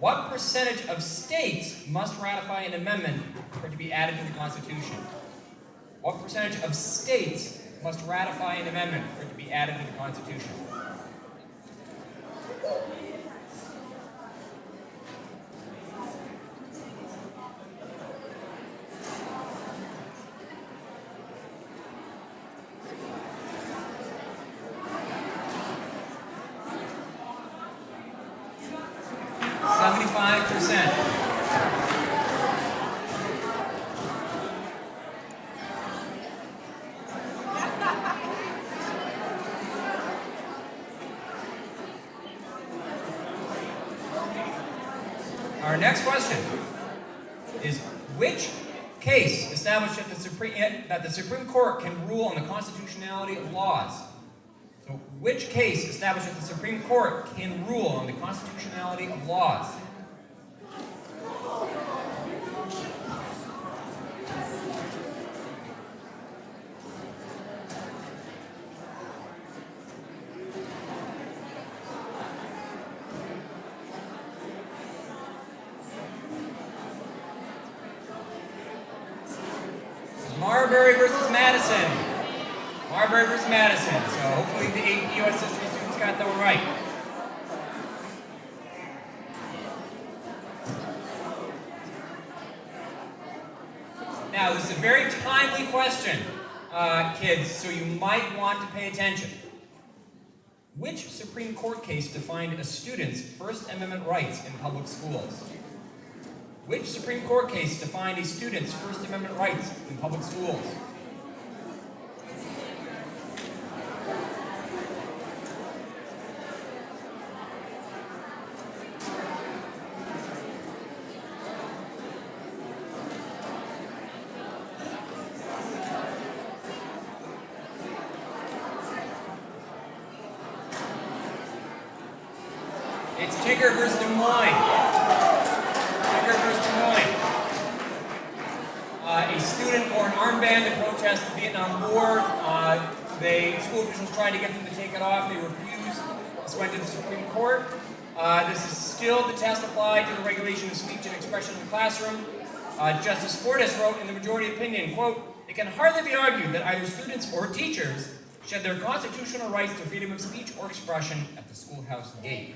What percentage of states must ratify an amendment for it to be added to the Constitution? What percentage of states must ratify an amendment for it to be added to the Constitution? Our next question is, which case established that the Supreme Court can rule on the constitutionality of laws? So, which case established that the Supreme Court can rule on the constitutionality of laws? Marbury versus Madison. Marbury versus Madison. So hopefully the AP US history students got that one right. Now, this is a very timely question, kids, so you might want to pay attention. Which Supreme Court case defined a student's First Amendment rights in public schools? Which Supreme Court case defined a student's First Amendment rights in public schools? It's Tigger versus Des Moines. A student wore an armband to protest the Vietnam War. School officials tried to get them to take it off. They refused. This went to the Supreme Court. This is still the test applied to the regulation of speech and expression in the classroom. Justice Fortas wrote in the majority opinion, quote, "It can hardly be argued that either students or teachers shed their constitutional rights to freedom of speech or expression at the schoolhouse gate."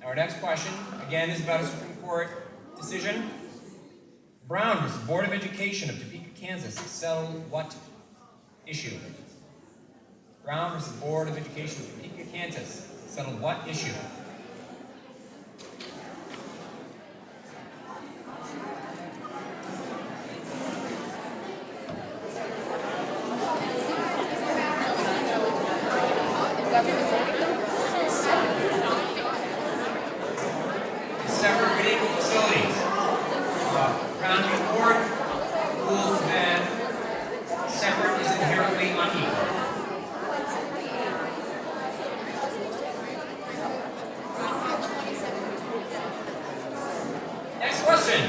Our next question, again, is about a Supreme Court decision. Brown versus Board of Education of Topeka, Kansas, settled what issue? Brown versus Board of Education of Topeka, Kansas, settled what issue? Separate but equal facilities. Brown v. Board rules that separate is inherently unequal. Next question.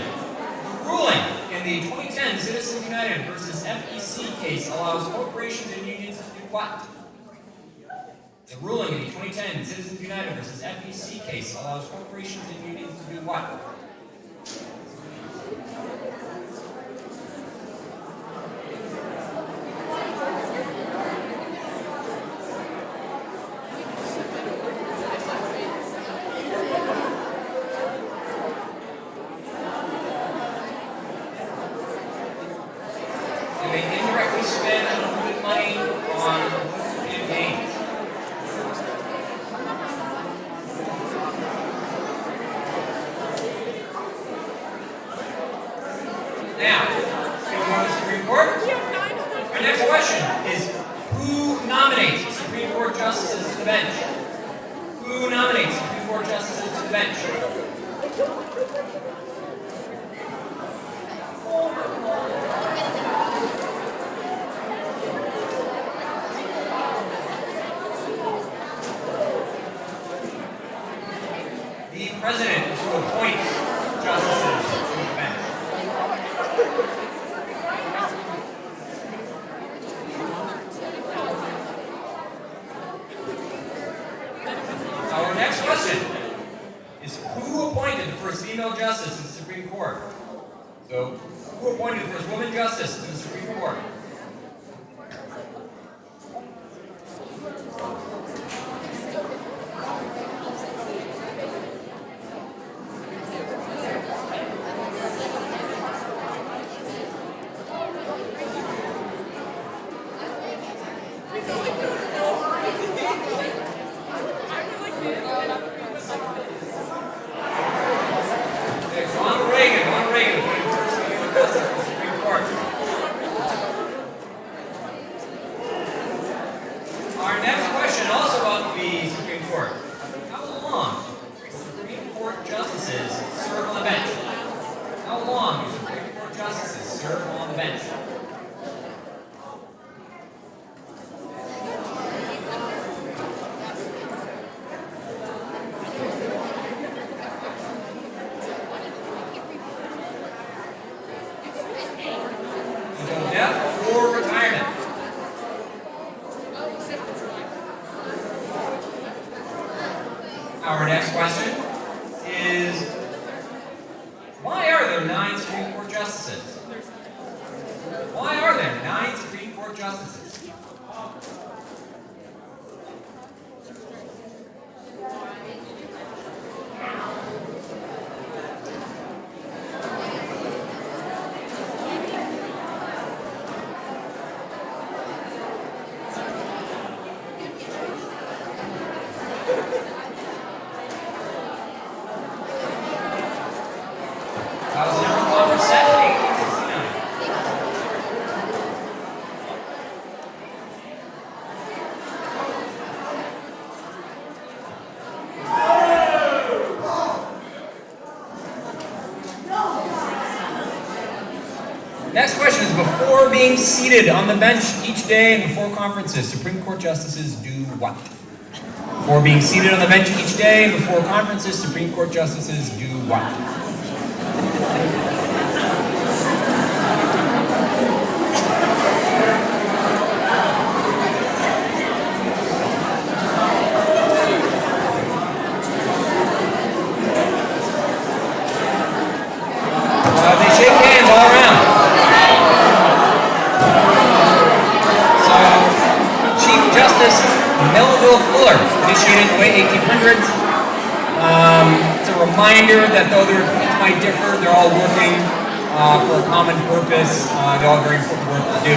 The ruling in the 2010 Citizens United versus FEC case allows corporations and unions to do what? The ruling in the 2010 Citizens United versus FEC case allows corporations and unions to do what? Do they indirectly spend unlimited money on campaigns? Now, can we go to the Supreme Court? Our next question is, who nominates Supreme Court justices to the bench? Who nominates Supreme Court justices to the bench? The President is who appoints justices to the bench. Our next question is who appointed the first female justice to the Supreme Court? So, who appointed the first woman justice to the Supreme Court? Ronald Reagan appointed the first female justice to the Supreme Court. Our next question, also about the Supreme Court. How long do Supreme Court justices serve on the bench? How long do Supreme Court justices serve on the bench? Until death or retirement. Our next question is, why are there 9 Supreme Court justices? Why are there 9 Supreme Court justices? House number 1869. Next question is, before being seated on the bench each day and before conferences, Supreme Court justices do what? Before being seated on the bench each day and before conferences, Supreme Court justices do what? They shake hands all around. So, Chief Justice Melville Fuller, initiated in the late 1800s. It's a reminder that though their opinions might differ, they're all working for a common purpose. They all have very important work to do.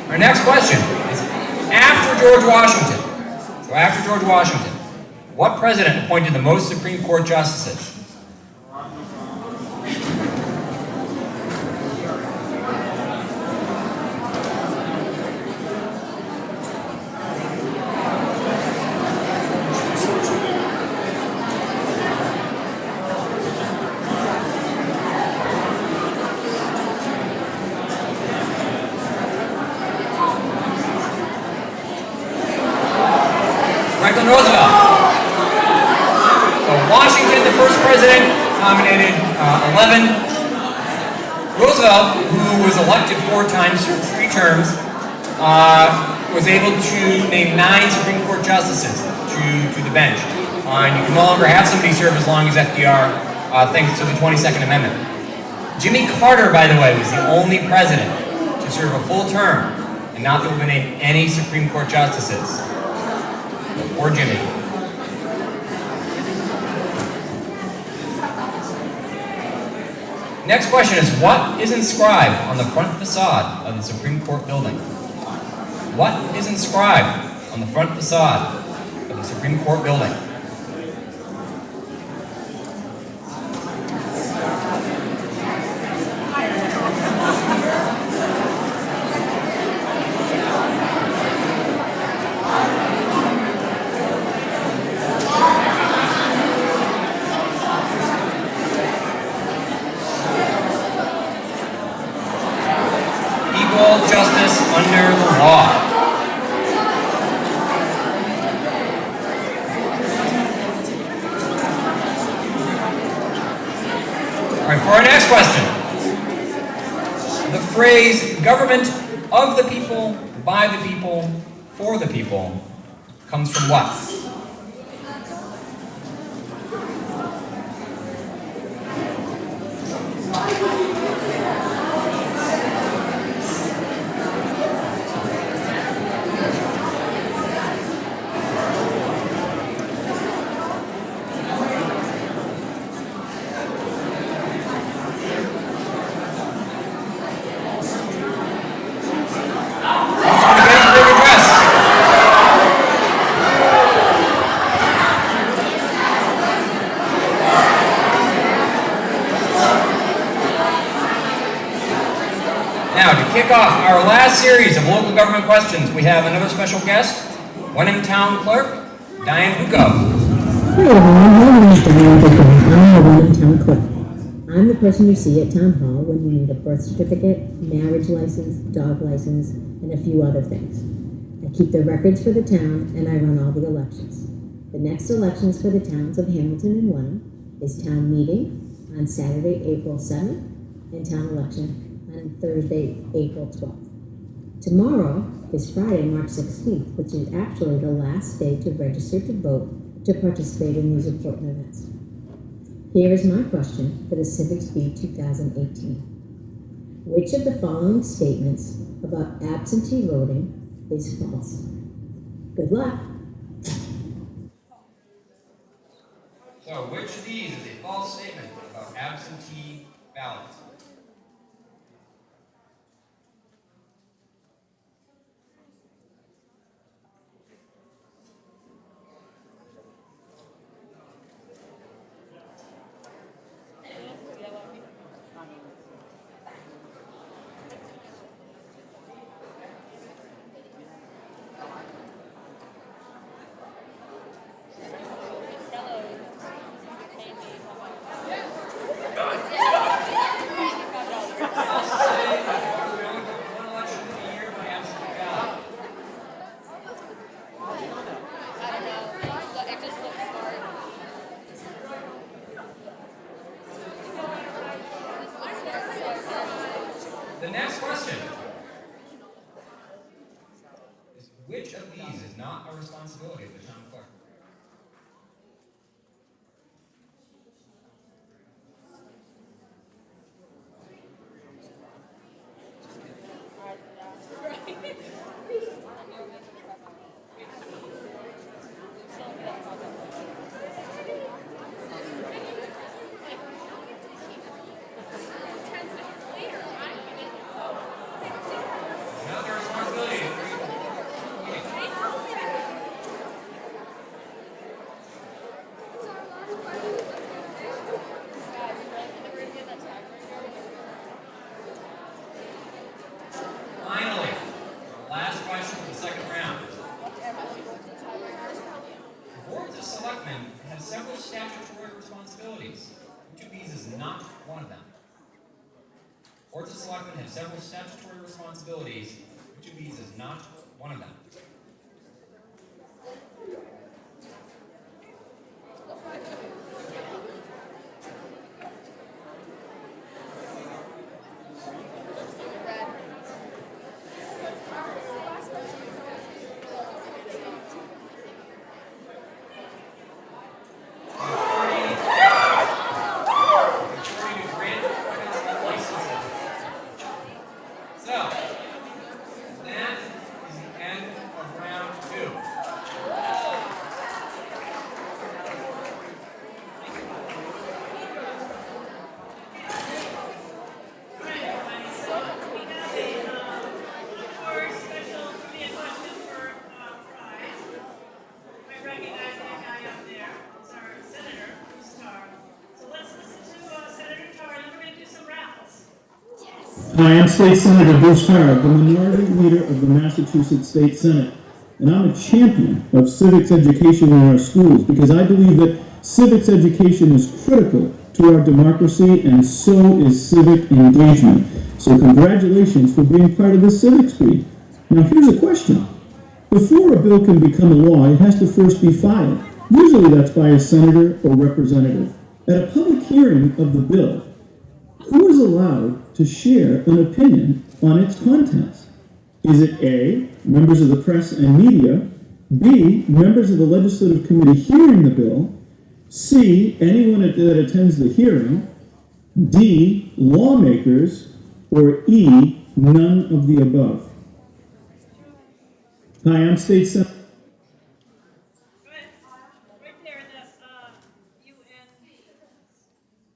Our next question is, after George Washington, what president appointed the most Supreme Court justices? Franklin Roosevelt. So Washington, the first president, nominated 11. Roosevelt, who was elected 4 times, served 3 terms, was able to name 9 Supreme Court justices to the bench. And you can no longer have somebody serve as long as FDR, thanks to the 22nd Amendment. Jimmy Carter, by the way, was the only president to serve a full term and not to have been named any Supreme Court justices. Poor Jimmy. Next question is, what is inscribed on the front facade of the Supreme Court building? What is inscribed on the front facade of the Supreme Court building? Justice under the law. All right, for our next question. The phrase, government of the people, by the people, for the people, comes from what? Now, to kick off our last series of local government questions, we have another special guest, Wenham Town Clerk, Diane Bucco. Hi everyone, my name is Diane Bucco. I'm the Wenham Town Clerk. I'm the person you see at Town Hall when you need a birth certificate, marriage license, dog license, and a few other things. I keep the records for the town and I run all the elections. The next elections for the towns of Hamilton and Wenham is town meeting on Saturday, April 7th, and town election on Thursday, April 12th. Tomorrow is Friday, March 16th, which is actually the last day to register to vote to participate in these important events. Here is my question for the Civics Bee 2018. Which of the following statements about absentee voting is false? Good luck. So, which of these is a false statement about absentee ballots? The next question is, which of these is not a responsibility of the town clerk? Another responsibility. Finally, our last question for the second round. Boards of Selectmen have several statutory responsibilities. Which of these is not one of them? Boards of Selectmen have several statutory responsibilities. Which of these is not one of them? So, that is the end of round two. Hi, I'm State Senator Bruce Tarr, the Minority Leader of the Massachusetts State Senate, and I'm a champion of civics education in our schools because I believe that civics education is critical to our democracy, and so is civic engagement. So congratulations for being part of the Civics Bee. Now here's a question. Before a bill can become a law, it has to first be filed. Usually that's by a senator or representative. At a public hearing of the bill, who is allowed to share an opinion on its contents? Is it A, members of the press and media, B, members of the legislative committee hearing the bill, C, anyone that attends the hearing, D, lawmakers, or E, none of the above? Hi, I'm State Senator. Go ahead. Right there in that, UNC.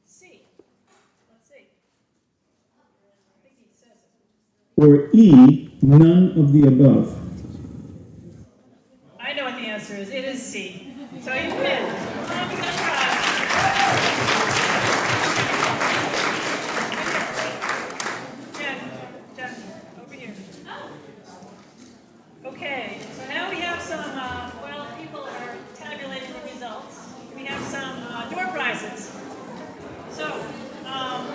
Let's see. I think he says it. Or E, none of the above? I know what the answer is. It is C. So you win. Jen, over here. Okay, so now we have some, while people are tabulating the results, we have some door prizes. So, I'm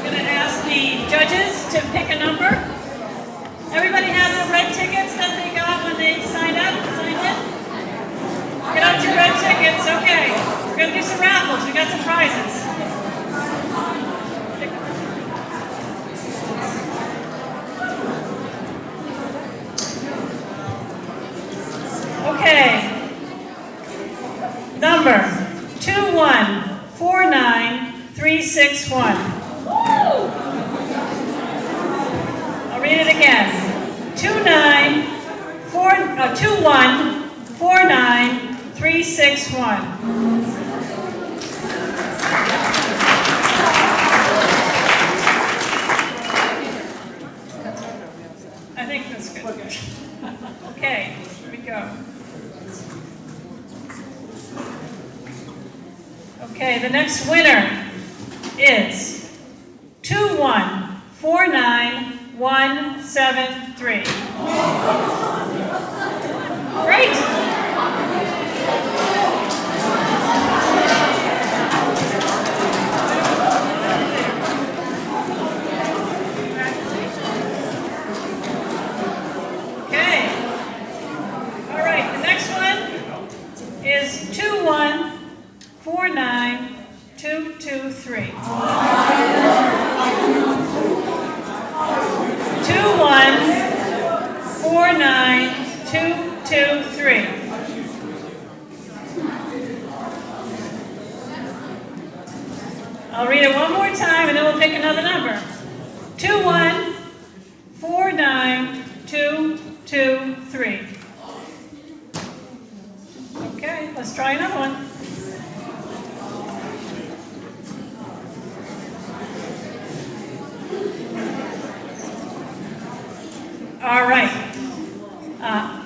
going to ask the judges to pick a number. Everybody have the red tickets that they got when they signed in? Get out your red tickets, okay. We're going to do some raffles, we got some prizes. Okay. Number 2149361. I'll read it again. 2149361. I think that's good. Okay, here we go. Okay, the next winner is 2149173. Great. Okay. All right, the next one is 2149223. 2149223. I'll read it one more time and then we'll pick another number. 2149223. Okay, let's try another one. All right.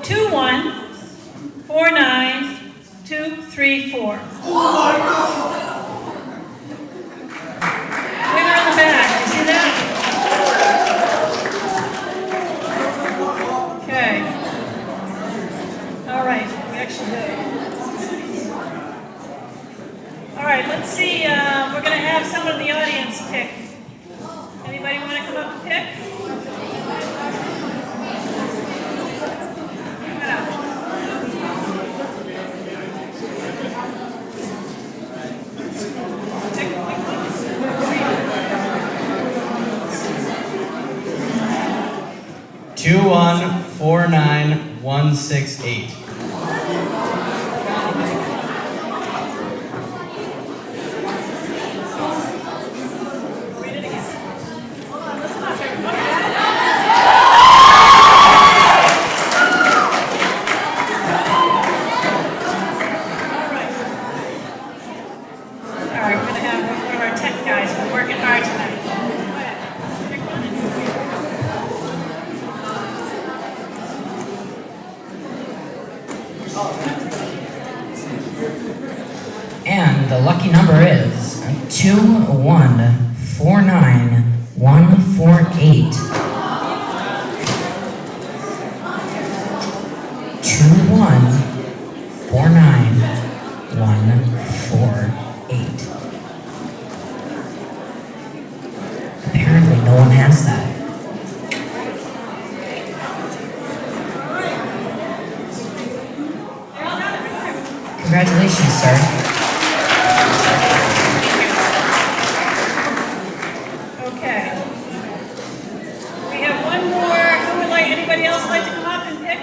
2149234. Winner in the back. You see that? Okay. All right. We actually did. All right. Let's see. We're going to have someone in the audience pick. Anybody want to come up and pick? Two 2149168. And the lucky number is 2149148. 2149148. Apparently no one has that. Congratulations, sir. else like to come up and pick?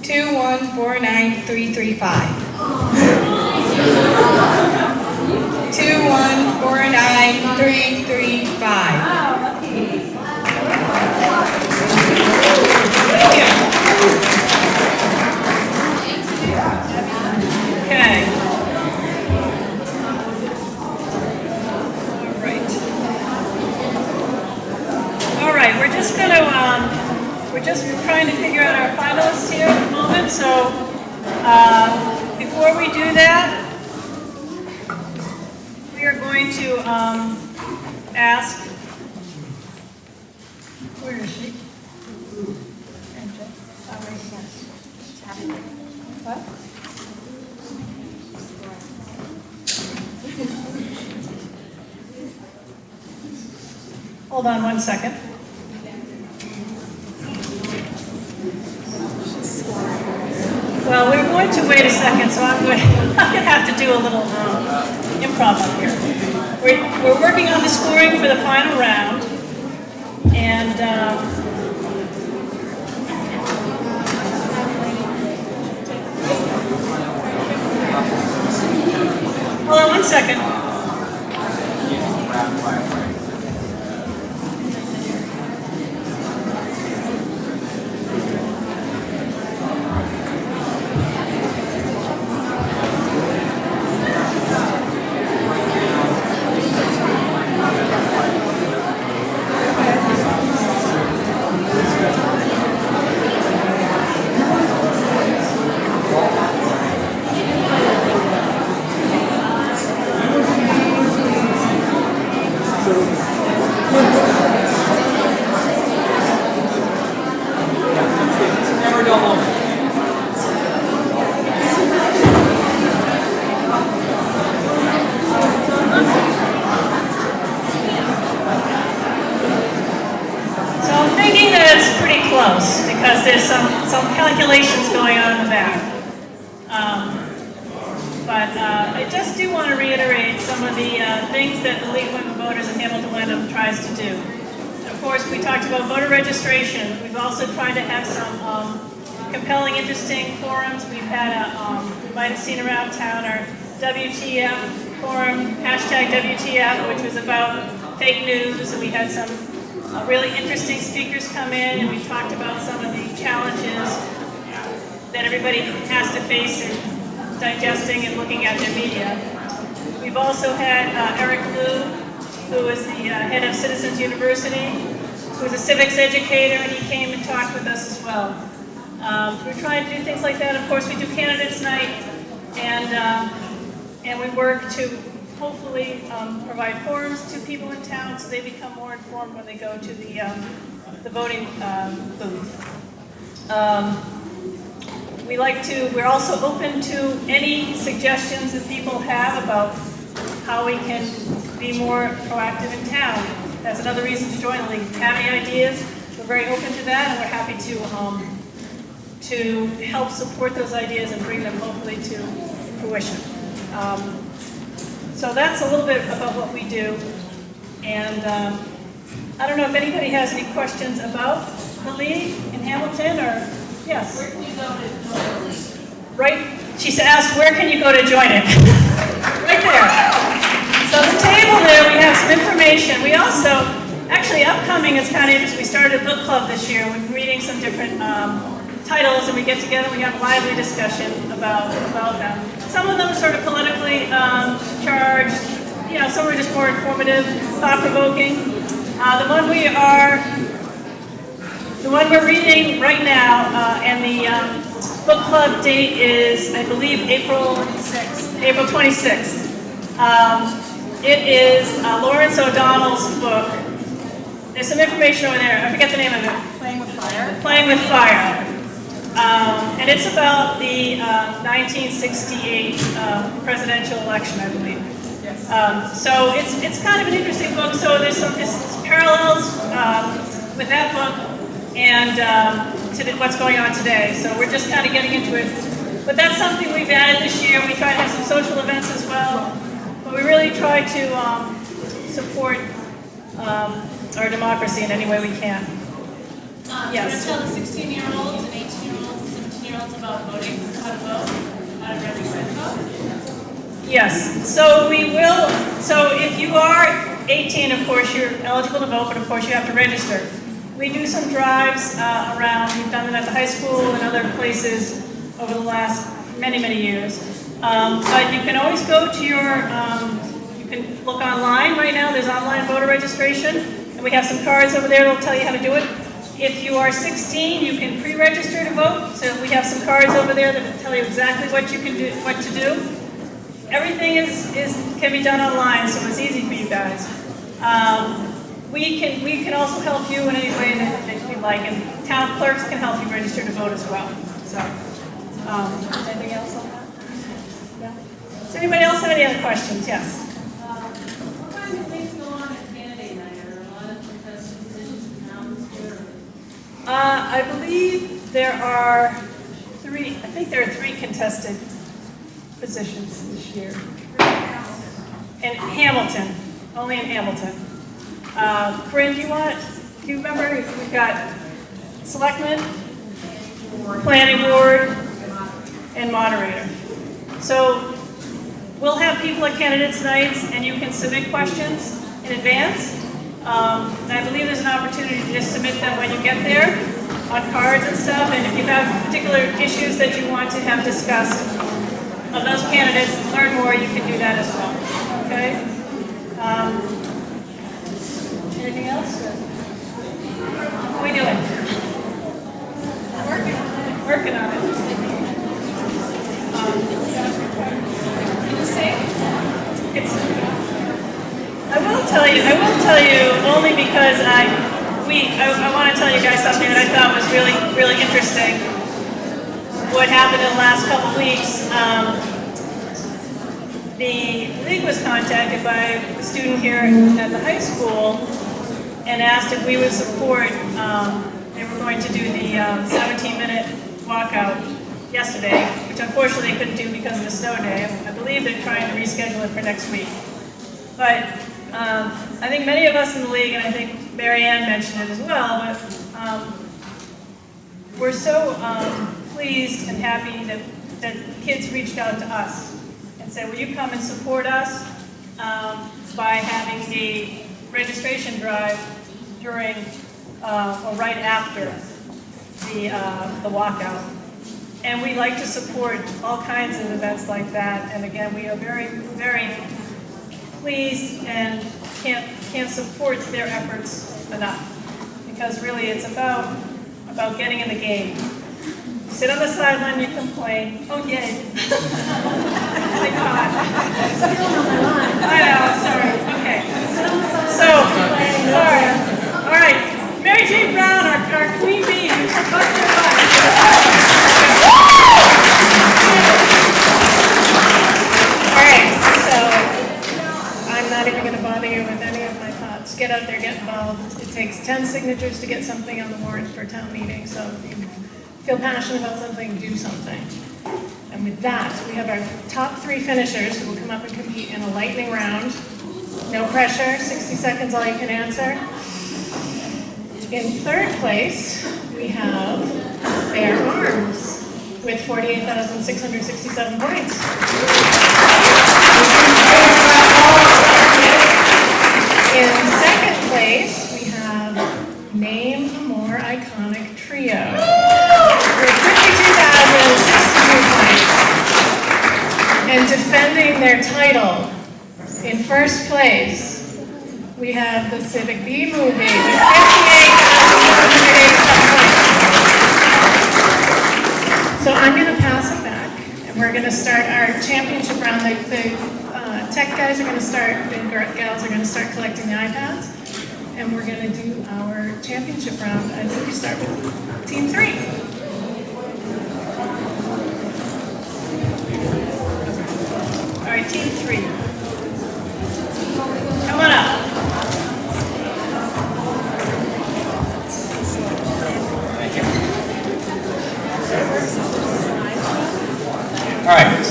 Two, 1, 4, 9, 3, 3, 5. 2, 1, 4, 9, 3, 3, 5. Okay. All right, we're just we're just trying to figure out our finalists here at the moment, so before we do that, we are going to ask, where is she? What? Hold on one second. Well, we're going to wait a second, so I'm going to have to do a little improv up here. We're working on the scoring for the final round, and hold on one second. Because there's some calculations going on in the back. But I just do want to reiterate some of the things that the League of Women Voters in Hamilton-Wyndham tries to do. Of course, we talked about voter registration. We've also tried to have some compelling, interesting forums. We've had you might have seen around town our WTF forum, #WTF, which was about fake news, and we had some really interesting speakers come in, and we talked about some of the challenges that everybody has to face in digesting and looking at their media. We've also had Eric Liu, who is the head of Citizens University, who is a civics educator, and he came and talked with us as well. We're trying to do things like that. Of course, we do candidates night, and we work to hopefully provide forums to people in town so they become more informed when they go to the voting booth. We're also open to any suggestions that people have about how we can be more proactive in town. That's another reason to join the league. If you have any ideas, we're very open to that, and we're happy to help support those ideas and bring them hopefully to fruition. So that's a little bit about what we do. And I don't know if anybody has any questions about the league in Hamilton, or yes? Where can you go to join the league? Right, she asked, where can you go to join it? Right there. So the table there, we have some information. We also, actually upcoming, it's kind of interesting, we started a book club this year. We've been reading some different titles, and we get together and we have a lively discussion about them. Some of them are sort of politically charged, some are just more informative, thought-provoking. The one we're reading right now, and the book club date is, I believe, April 26th. It is Lawrence O'Donnell's book. There's some information over there. I forget the name of it. Playing with Fire? Playing with Fire. And it's about the 1968 presidential election, I believe. Yes. So it's kind of an interesting book. So there's some parallels with that book and what's going on today. So we're just kind of getting into it. But that's something we've added this year. We try to have some social events as well. But we really try to support our democracy in any way we can. Yes. Tell the 16-year-olds and 18-year-olds and 17-year-olds about voting, how to vote, how to register to vote. Yes, so we will, so if you are 18, of course, you're eligible to vote, but of course you have to register. We do some drives around, we've done it at the high school and other places over the last many, many years. But you can always go to your, you can look online right now, there's online voter registration, and we have some cards over there that'll tell you how to do it. If you are 16, you can pre-register to vote, so we have some cards over there that will tell you exactly what you can do, what to do. Everything can be done online, so it's easy for you guys. We can also help you in any way that you'd like, and town clerks can help you register to vote as well. So, anything else on that? No? Does anybody else have any other questions? Yes. What kind of things go on at candidate night? Are there a lot of contested positions in town this year? I believe there are three. I think there are 3 contested positions this year. In Hamilton, only in Hamilton. Corinne, do you remember? We've got selectmen, planning board, and moderator. So we'll have people at candidates nights, and you can submit questions in advance. And I believe there's an opportunity to just submit them when you get there on cards and stuff. And if you have particular issues that you want to have discussed of those candidates, learn more, you can do that as well. Okay? Anything else? How are we doing? Working on it. I will tell you only because I want to tell you guys something that I thought was really, really interesting. What happened in the last couple of weeks, the league was contacted by a student here at the high school and asked if we would support, they were going to do the 17-minute walkout yesterday, which unfortunately they couldn't do because of the snow day. I believe they're trying to reschedule it for next week. But I think many of us in the league, and I think Mary Ann mentioned it as well, but we're so pleased and happy that kids reached out to us and said, will you come and support us by having a registration drive during or right after the walkout. And we like to support all kinds of events like that. And again, we are very, very pleased and can't support their efforts enough. Because really it's about getting in the game. You sit on the sideline, you complain, oh yay. Oh my God. I know, sorry, okay. So, sorry. All right, Mary Jane Brown, our queen bee, who's supposed to All right, so I'm not even going to bother you with any of my thoughts. Get out there, get involved. It takes 10 signatures to get something on the warrant for a town meeting, so if you feel passionate about something, do something. And with that, we have our top 3 finishers who will come up and compete in a lightning round. No pressure, 60 seconds, all you can answer. In 3rd place, we have Bear Arms with 48,667 points. In 2nd place, we have Name a More Iconic Trio with 52,062 points. And defending their title, in 1st place, we have the Civic Bee movie with 58,187 points. So I'm going to pass it back, and we're going to start our championship round. The tech guys are going to start, and gals are going to start collecting the iPads, and we're going to do our championship round. I think we start with Team 3. All right, Team 3. Come on up.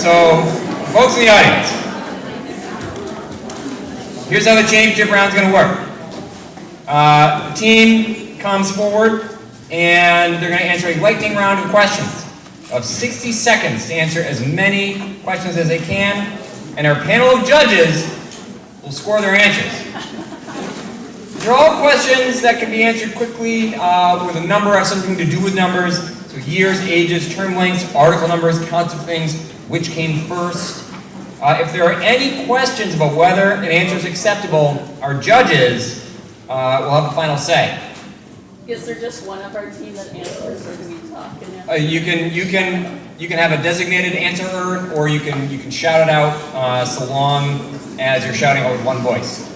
So, folks in the audience, here's how the championship round's going to work. The team comes forward, and they're going to answer a lightning round of questions of 60 seconds to answer as many questions as they can, and our panel of judges will score their answers. They're all questions that can be answered quickly with a number of something to do with numbers. So years, ages, term lengths, article numbers, counts of things, which came first. If there are any questions about whether an answer is acceptable, our judges will have the final say. Is there just one of our team that answers, or do we talk in it? You can have a designated answerer, or you can shout it out so long as you're shouting out with one voice.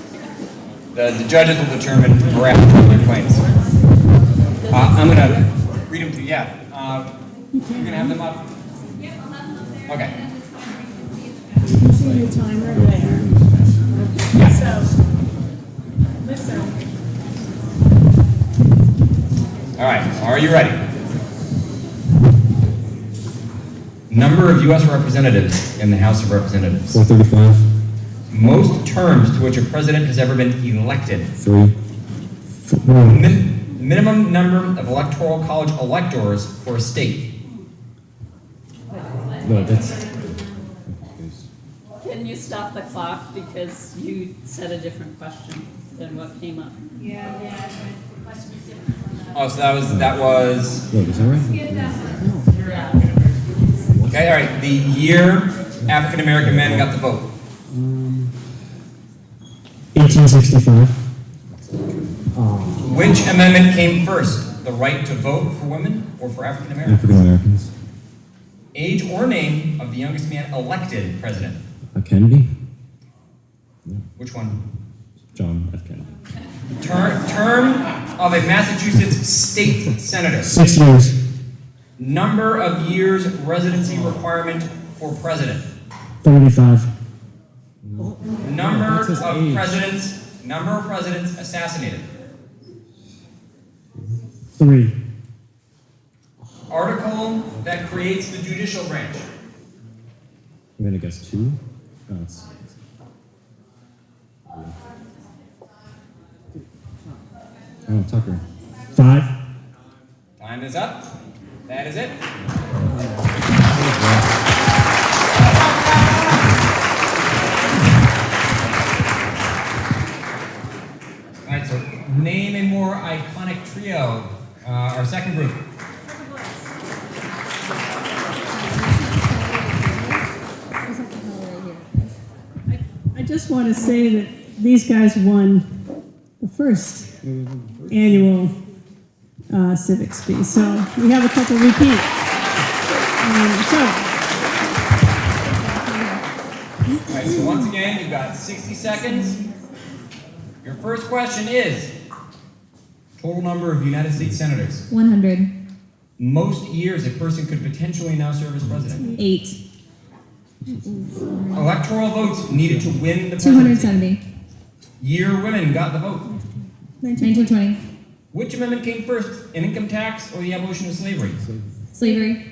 The judges will determine the veracity of their claims. I'm going to read them to you. Yeah. You're going to have them up? Yep, I'll have them up there. Okay. You see your timer there. Yeah. So, listen. All right. Are you ready? Number of U.S. representatives in the House of Representatives. 435. Most terms to which a president has ever been elected. 3. Minimum number of electoral college electors for a state. No, that's. Can you stop the clock because you said a different question than what came up? Yeah, the question is different from that. Oh, so that was. Wait, is that right? Okay, all right. The year African American men got the vote. 1865. Which amendment came first? The right to vote for women or for African Americans? African Americans. Age or name of the youngest man elected president? Kennedy? Which one? John F. Kennedy. Term of a Massachusetts state senator? 6 years. Number of years residency requirement for president? 35. Number of presidents assassinated? 3. Article that creates the judicial branch? I'm gonna guess 2. Oh, Tucker. 5. Time is up. That is it. All right, so name a more iconic trio. Our second group. I just want to say that these guys won the first annual Civics Bee, so we have a couple repeat. All right, so once again, you've got 60 seconds. Your first question is, total number of United States senators. 100. Most years a person could potentially now serve as president. 8. Electoral votes needed to win the presidency. 270. Year women got the vote. 1920. Which amendment came first, an income tax or the abolition of slavery? Slavery.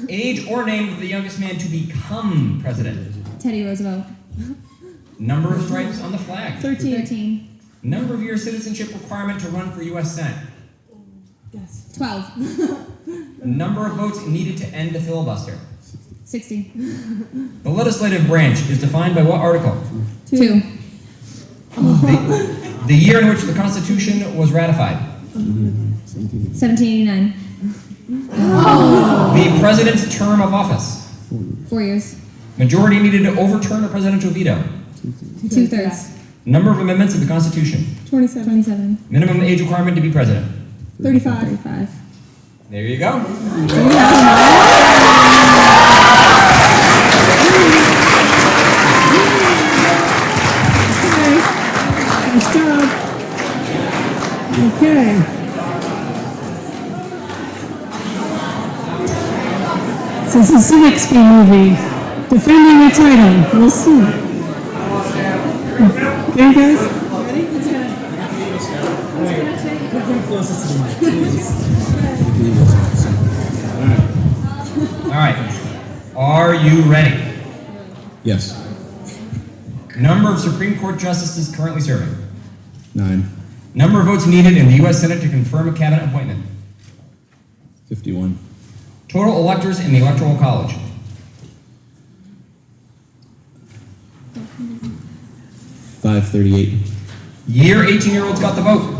Age or name of the youngest man to become president? Teddy Roosevelt. Number of stripes on the flag? 13. Number of year citizenship requirement to run for U.S. Senate? 12. Number of votes needed to end the filibuster? 60. The legislative branch is defined by what article? 2. The year in which the Constitution was ratified? 1789. The president's term of office? 4 years. Majority needed to overturn a presidential veto? 2/3. Number of amendments of the Constitution? 27. Minimum age requirement to be president? 35. There you go. Nice job. Okay. So it's a Civics Bee movie. Defending the title. We'll see. Okay, guys? Ready? All right. Are you ready? Yes. Number of Supreme Court justices currently serving. 9. Number of votes needed in the U.S. Senate to confirm a cabinet appointment. 51. Total electors in the Electoral College. 538. Year 18-year-olds got the vote.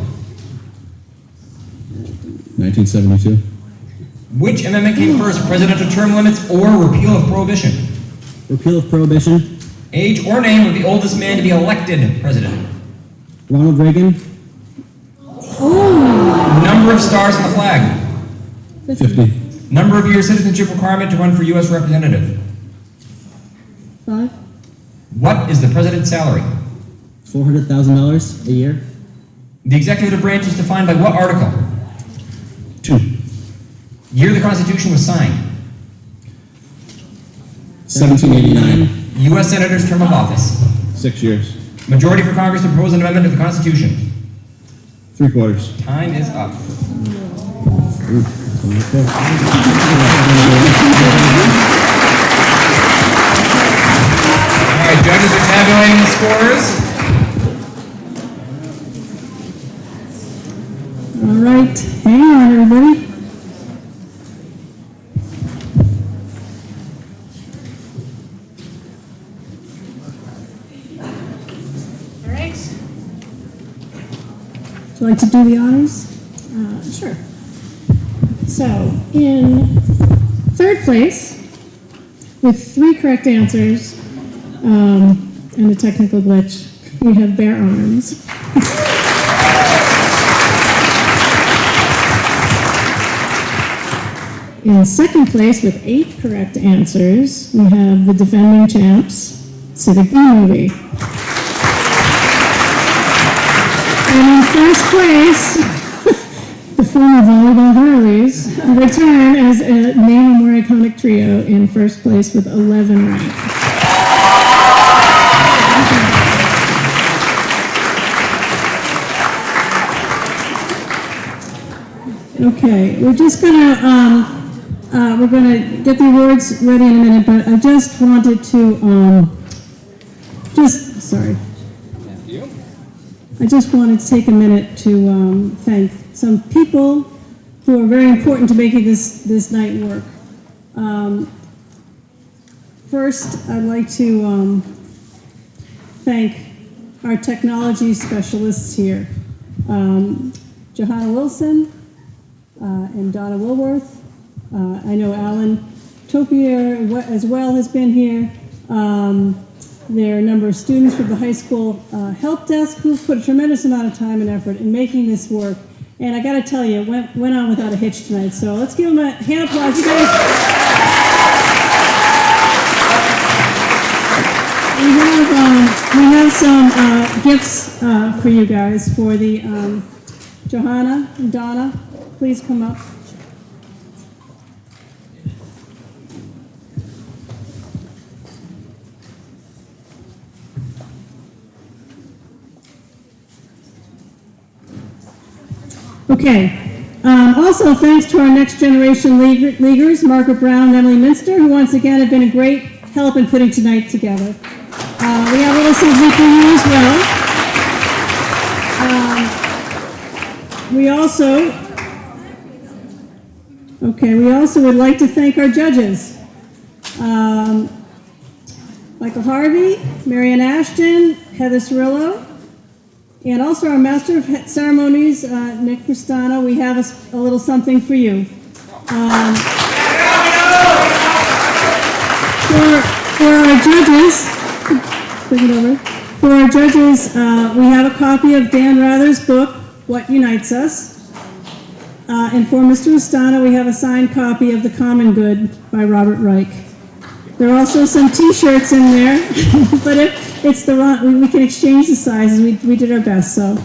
1972. Which amendment came first, presidential term limits or repeal of prohibition? Repeal of Prohibition. Age or name of the oldest man to be elected president. Ronald Reagan. Number of stars on the flag. 50. Number of years citizenship requirement to run for U.S. representative. 5. What is the president's salary? $400,000 a year. The executive branch is defined by what article? 2. Year the Constitution was signed. 1789. U.S. Senator's term of office. 6 years. Majority for Congress to propose an amendment to the Constitution. 3/4. Time is up. All right, judges are tabulating the scores. All right, hang on, everybody. All right. Would you like to do the honors? Sure. So, in third place, with 3 correct answers and a technical glitch, we have Bear Arms. In second place, with 8 correct answers, we have the defending champs, Civic Movie. And in first place, the former Volleyball Harleys return as a name and more iconic trio in first place with 11 right. Okay, we're just gonna we're gonna get the awards ready in a minute, but I just wanted to I just wanted to take a minute to thank some people who are very important to making this night work. First, I'd like to thank our technology specialists here, Johanna Wilson and Donna Woolworth. I know Alan Topier as well has been here. There are a number of students from the high school help desk who've put a tremendous amount of time and effort in making this work. And I gotta tell you, it went on without a hitch tonight. So let's give them a hand applause. You guys. We have some gifts for you guys for the Johanna and Donna. Please come up. Okay. Also, thanks to our next generation leaguers, Margaret Brown and Emily Minster, who once again have been a great help in putting tonight together. We have a little something for you as well. We also would like to thank our judges. Michael Harvey, Marianne Ashton, Heather Cirillo, and also our Master of Ceremonies, Nick Cristano. We have a little something for you. For our judges, we have a copy of Dan Rather's book, What Unites Us. And for Mr. Cristano, we have a signed copy of The Common Good by Robert Reich. There are also some t-shirts in there, but if it's the wrong, we can exchange the sizes. We did our best, so.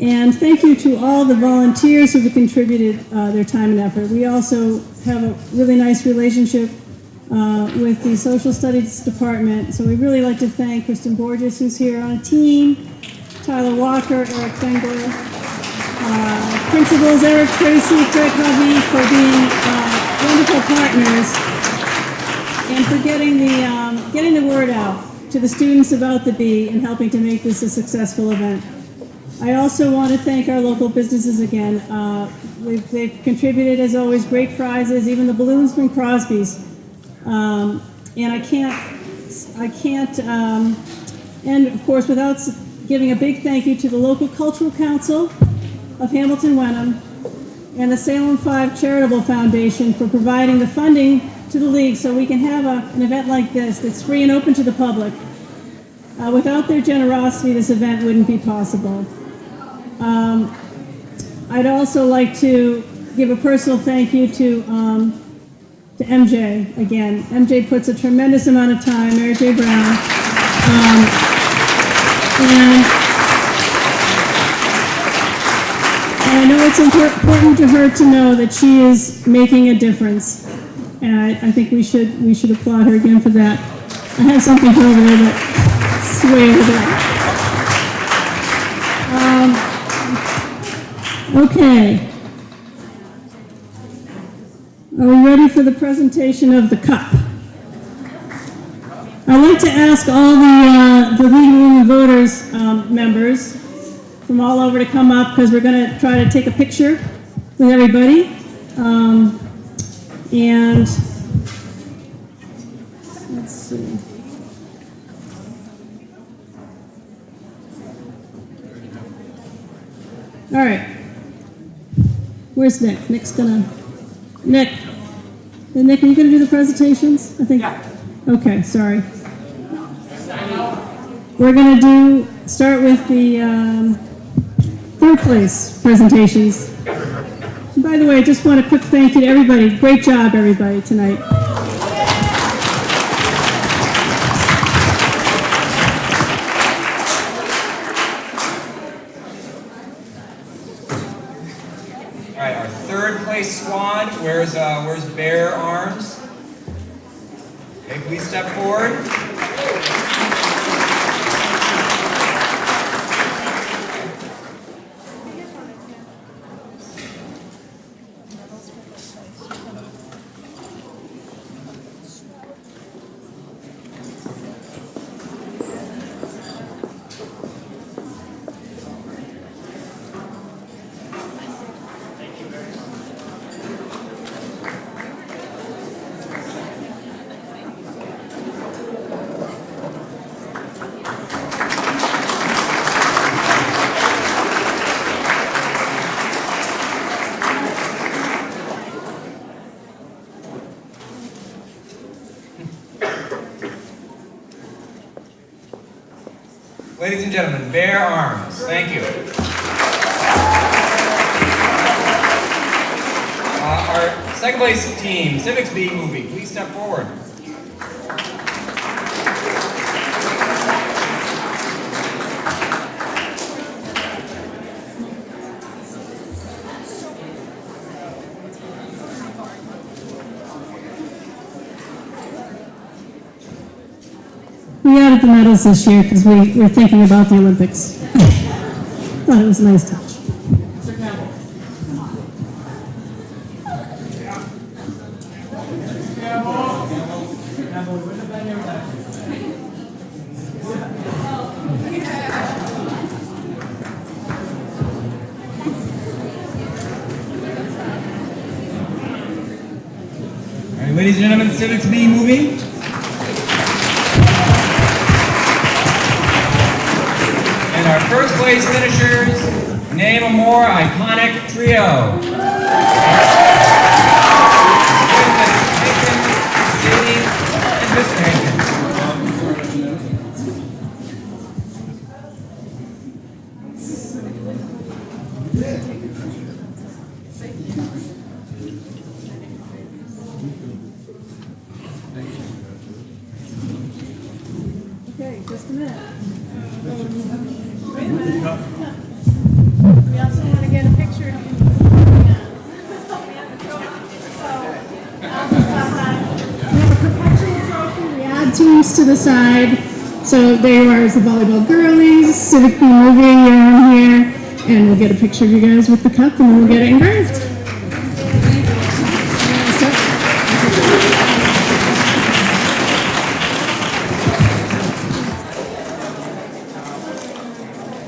And thank you to all the volunteers who have contributed their time and effort. We also have a really nice relationship with the Social Studies Department, so we'd really like to thank Kristen Borges, who's here on a team, Tyler Walker, Eric Fengler, Principals Eric, Tracy, Craig Hovey for being wonderful partners and for getting the word out to the students about the bee and helping to make this a successful event. I also want to thank our local businesses again. They've contributed, as always, great prizes, even the balloons from Crosby's. And I can't end, of course, without giving a big thank you to the local Cultural Council of Hamilton Wenham and the Salem 5 Charitable Foundation for providing the funding to the league so we can have an event like this that's free and open to the public. Without their generosity, this event wouldn't be possible. I'd also like to give a personal thank you to MJ again. MJ puts a tremendous amount of time, Mary J. Brown. And I know it's important to her to know that she is making a difference. And I think we should applaud her again for that. I have something for over there, but it's way over there. Okay. Are we ready for the presentation of the cup? I'd like to ask all the League of Women Voters members from all over to come up because we're going to try to take a picture with everybody. And let's see. All right. Where's Nick? Nick's gonna. Nick, are you gonna do the presentations? I think. Yeah. Okay. Sorry. We're gonna start with the third place presentations. And by the way, I just want a quick thank you to everybody. Great job, everybody, tonight. All right, our third place squad. Where's Bear Arms? Okay, please step forward. Ladies and gentlemen, Bear Arms. Thank you. Our second place team, Civics B Movie. Please step forward. We added the medals this year because we were thinking about the Olympics. Thought it was a nice touch. All right, ladies and gentlemen, Civics B Movie. Our first place finishers, name a more iconic trio. Sadie, and Mr. Hankins. Okay, just a minute. We also want to get a picture. We have a perpetual trophy. We add teams to the side. So there are the volleyball girlies, Civic B Movie on here, And we'll get a picture of you guys with the cup and then we'll get it engraved.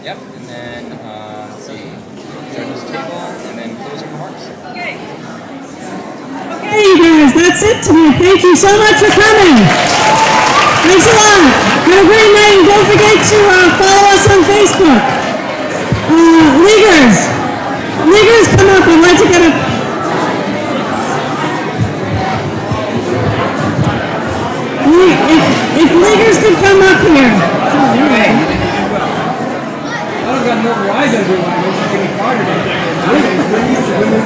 Yep, and then, let's see, judges table, and then closing remarks. Okay. Hey, you guys, that's it tonight. Thank you so much for coming. Thanks a lot. Have a great night, and don't forget to follow us on Facebook. Leaguers, come up. I'd like to get a... If leaguers could come up here. Hey, you did well. I don't got no rise everyone. I was getting Carter down there.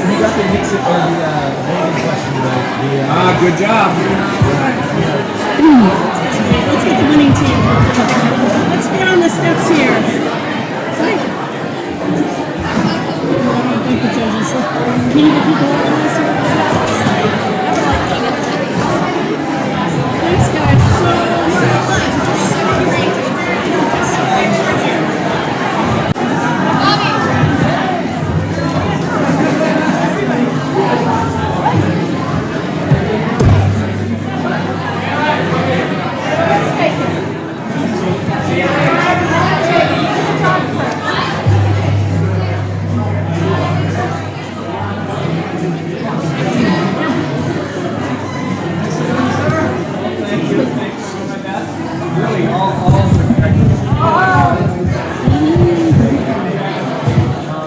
He got the mix it or the question. Good job. Let's get the winning team. Let's get on the steps here. Thank you, judges. Can you get people organized here? Thanks, guys.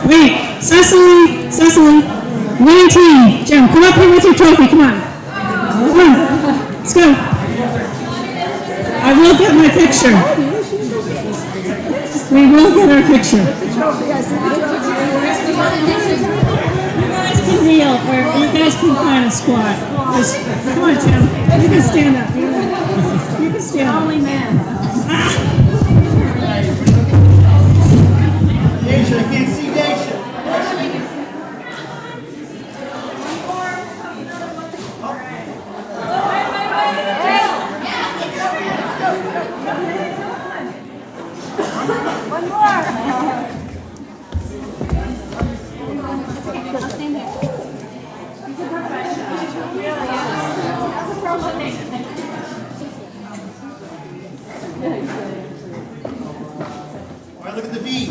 Wait, Cecily, winning team. Jim, come up here with your trophy, come on. Come on, let's go. I will get my picture. We will get our picture. You guys can kneel, or you guys can kind of squat. Just, come on, Jim, you can stand up. You can stand up. Only man. Daisha, I can't see Daisha. One more. He's a professional. Really is. That's a professional. All right, look at the beat.